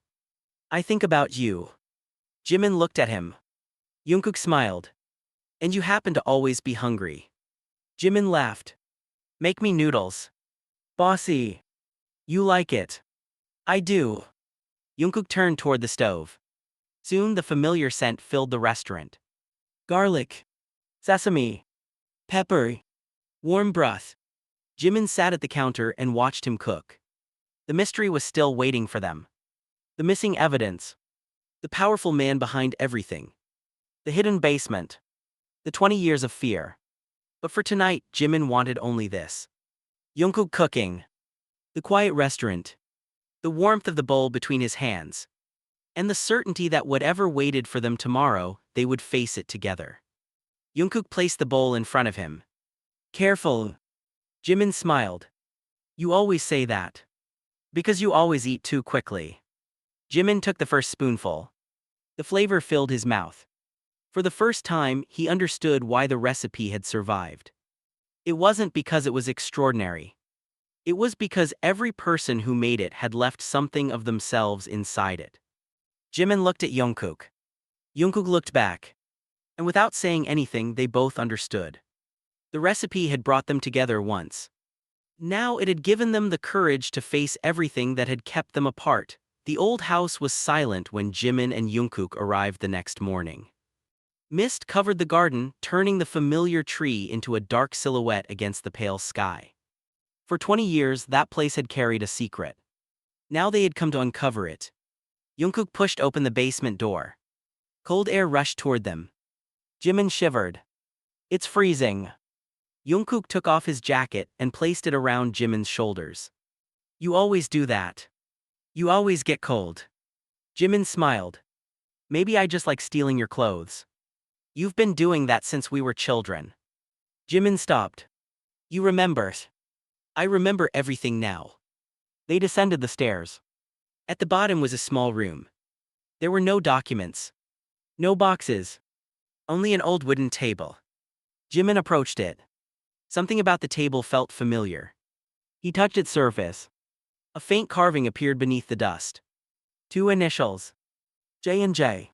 I think about you. Jimin looked at him. Jungkook smiled. And you happen to always be hungry. Jimin laughed. Make me noodles. Bossy. You like it. I do. Jungkook turned toward the stove. Soon the familiar scent filled the restaurant. Garlic. Sesame. Pepper. Warm broth. Jimin sat at the counter and watched him cook. The mystery was still waiting for them. The missing evidence. The powerful man behind everything. The hidden basement. The 20 years of fear. But for tonight, Jimin wanted only this. Jungkook cooking. The quiet restaurant. The warmth of the bowl between his hands. And the certainty that whatever waited for them tomorrow, they would face it together. Jungkook placed the bowl in front of him. Careful. Jimin smiled. You always say that. Because you always eat too quickly. Jimin took the first spoonful. The flavor filled his mouth. For the first time, he understood why the recipe had survived. It wasn't because it was extraordinary. It was because every person who made it had left something of themselves inside it. Jimin looked at Jungkook. Jungkook looked back. And without saying anything, they both understood. The recipe had brought them together once. Now it had given them the courage to face everything that had kept them apart. The old house was silent when Jimin and Jungkook arrived the next morning. Mist covered the garden, turning the familiar tree into a dark silhouette against the pale sky. For 20 years, that place had carried a secret. Now they had come to uncover it. Jungkook pushed open the basement door. Cold air rushed toward them. Jimin shivered. It's freezing. Jungkook took off his jacket and placed it around Jimin's shoulders. You always do that. You always get cold. Jimin smiled. Maybe I just like stealing your clothes. You've been doing that since we were children. Jimin stopped. You remember. I remember everything now. They descended the stairs. At the bottom was a small room. There were no documents. No boxes. Only an old wooden table. Jimin approached it. Something about the table felt familiar. He touched its surface. A faint carving appeared beneath the dust. 2 initials. J and J.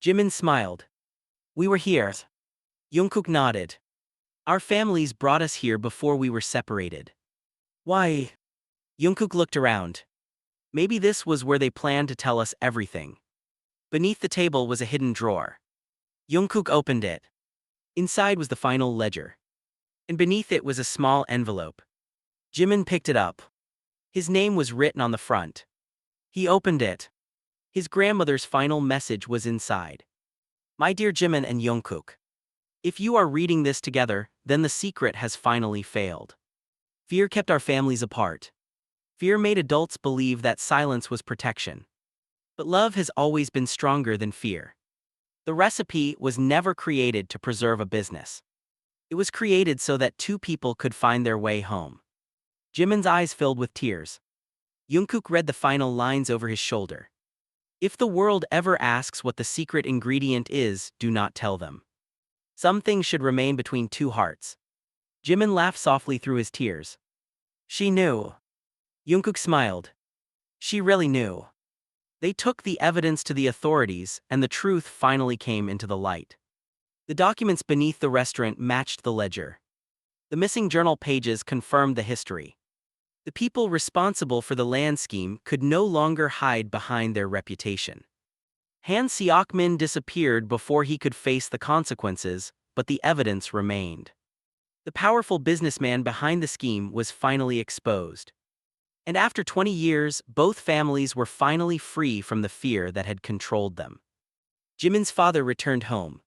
Jimin smiled. We were here. Jungkook nodded. Our families brought us here before we were separated. Why? Jungkook looked around. Maybe this was where they planned to tell us everything. Beneath the table was a hidden drawer. Jungkook opened it. Inside was the final ledger. And beneath it was a small envelope. Jimin picked it up. His name was written on the front. He opened it. His grandmother's final message was inside. My dear Jimin and Jungkook. If you are reading this together, then the secret has finally failed. Fear kept our families apart. Fear made adults believe that silence was protection. But love has always been stronger than fear. The recipe was never created to preserve a business. It was created so that 2 people could find their way home. Jimin's eyes filled with tears. Jungkook read the final lines over his shoulder. If the world ever asks what the secret ingredient is, do not tell them. Some things should remain between 2 hearts. Jimin laughed softly through his tears. She knew. Jungkook smiled. She really knew. They took the evidence to the authorities, and the truth finally came into the light. The documents beneath the restaurant matched the ledger. The missing journal pages confirmed the history. The people responsible for the land scheme could no longer hide behind their reputation. Han Seok-min disappeared before he could face the consequences, but the evidence remained. The powerful businessman behind the scheme was finally exposed. And after 20 years, both families were finally free from the fear that had controlled them. Jimin's father returned home.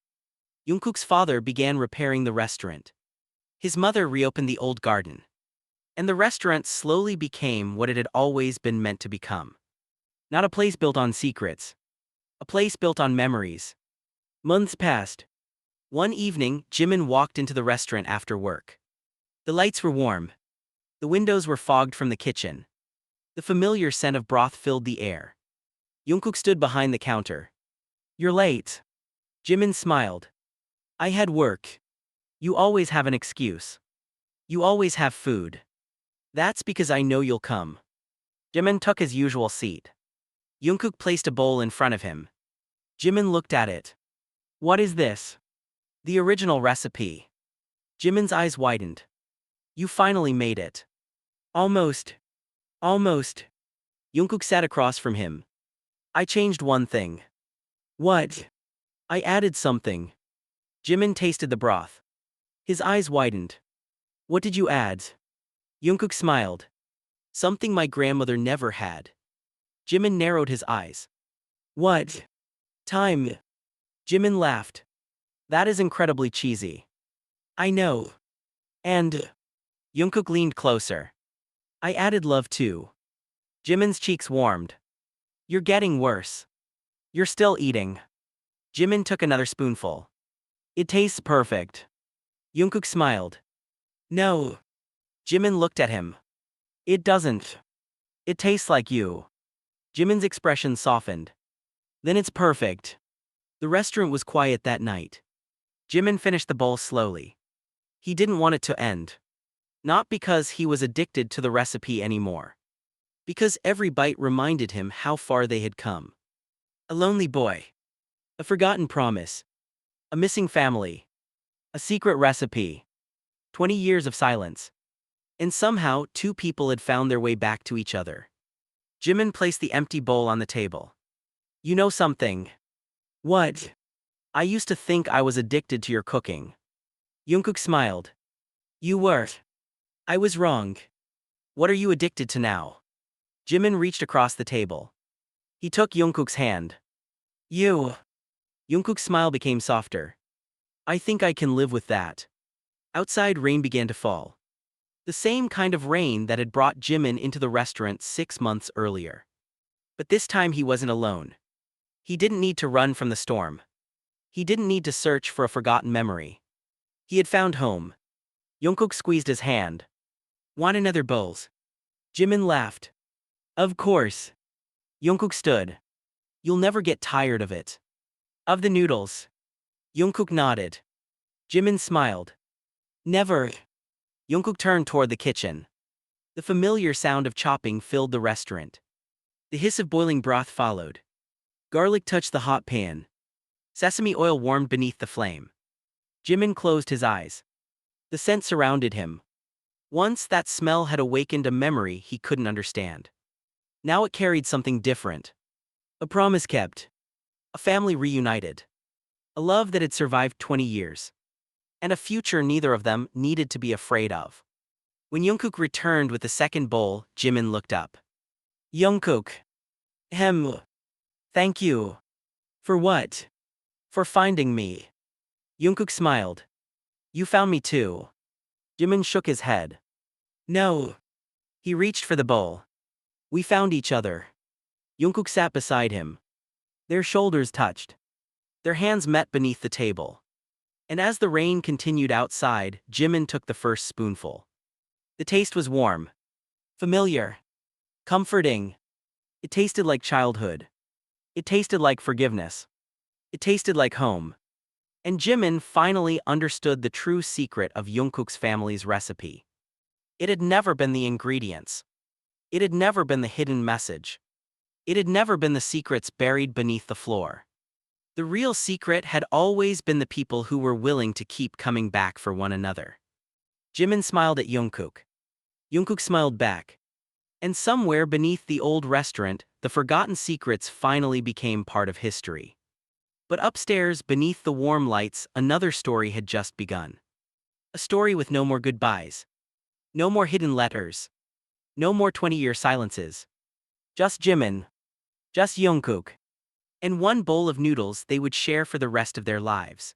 Jungkook's father began repairing the restaurant. His mother reopened the old garden. And the restaurant slowly became what it had always been meant to become. Not a place built on secrets. A place built on memories. Months passed. One evening, Jimin walked into the restaurant after work. The lights were warm. The windows were fogged from the kitchen. The familiar scent of broth filled the air. Jungkook stood behind the counter. "You're late." Jimin smiled. "I had work." "You always have an excuse. You always have food." "That's because I know you'll come." Jimin took his usual seat. Jungkook placed a bowl in front of him. Jimin looked at it. "What is this?" "The original recipe." Jimin's eyes widened. "You finally made it." "Almost. Almost." Jungkook sat across from him. "I changed one thing." "What?" "I added something." Jimin tasted the broth. His eyes widened. "What did you add?" Jungkook smiled. "Something my grandmother never had." Jimin narrowed his eyes. "What?" "Time." Jimin laughed. "That is incredibly cheesy." "I know." "And?" Jungkook leaned closer. "I added love too." Jimin's cheeks warmed. "You're getting worse. You're still eating." Jimin took another spoonful. "It tastes perfect." Jungkook smiled. "No." Jimin looked at him. "It doesn't. It tastes like you." Jimin's expression softened. "Then it's perfect." The restaurant was quiet that night. Jimin finished the bowl slowly. He didn't want it to end. Not because he was addicted to the recipe anymore. Because every bite reminded him how far they had come. A lonely boy. A forgotten promise. A missing family. A secret recipe. 20 years of silence. And somehow, two people had found their way back to each other. Jimin placed the empty bowl on the table. "You know something?" "What?" "I used to think I was addicted to your cooking." Jungkook smiled. "You were." "I was wrong." "What are you addicted to now?" Jimin reached across the table. He took Jungkook's hand. "You." Jungkook's smile became softer. "I think I can live with that." Outside, rain began to fall. The same kind of rain that had brought Jimin into the restaurant 6 months earlier. But this time he wasn't alone. He didn't need to run from the storm. He didn't need to search for a forgotten memory. He had found home. Jungkook squeezed his hand. "Want another bowl?" Jimin laughed. "Of course." Jungkook stood. "You'll never get tired of it." "Of the noodles?" Jungkook nodded. Jimin smiled. "Never." Jungkook turned toward the kitchen. The familiar sound of chopping filled the restaurant. The hiss of boiling broth followed. Garlic touched the hot pan. Sesame oil warmed beneath the flame. Jimin closed his eyes. The scent surrounded him. Once that smell had awakened a memory he couldn't understand. Now it carried something different. A promise kept. A family reunited. A love that had survived 20 years. And a future neither of them needed to be afraid of. When Jungkook returned with the second bowl, Jimin looked up. "Jungkook." "Thank you." "For what?" "For finding me." Jungkook smiled. "You found me too." Jimin shook his head. "No." He reached for the bowl. "We found each other." Jungkook sat beside him. Their shoulders touched. Their hands met beneath the table. And as the rain continued outside, Jimin took the first spoonful. The taste was warm. Familiar. Comforting. It tasted like childhood. It tasted like forgiveness. It tasted like home. And Jimin finally understood the true secret of Jungkook's family's recipe. It had never been the ingredients. It had never been the hidden message. It had never been the secrets buried beneath the floor. The real secret had always been the people who were willing to keep coming back for one another. Jimin smiled at Jungkook. Jungkook smiled back. And somewhere beneath the old restaurant, the forgotten secrets finally became part of history. But upstairs, beneath the warm lights, another story had just begun. A story with no more goodbyes. No more hidden letters. No more 20-year silences. Just Jimin. Just Jungkook. And one bowl of noodles they would share for the rest of their lives.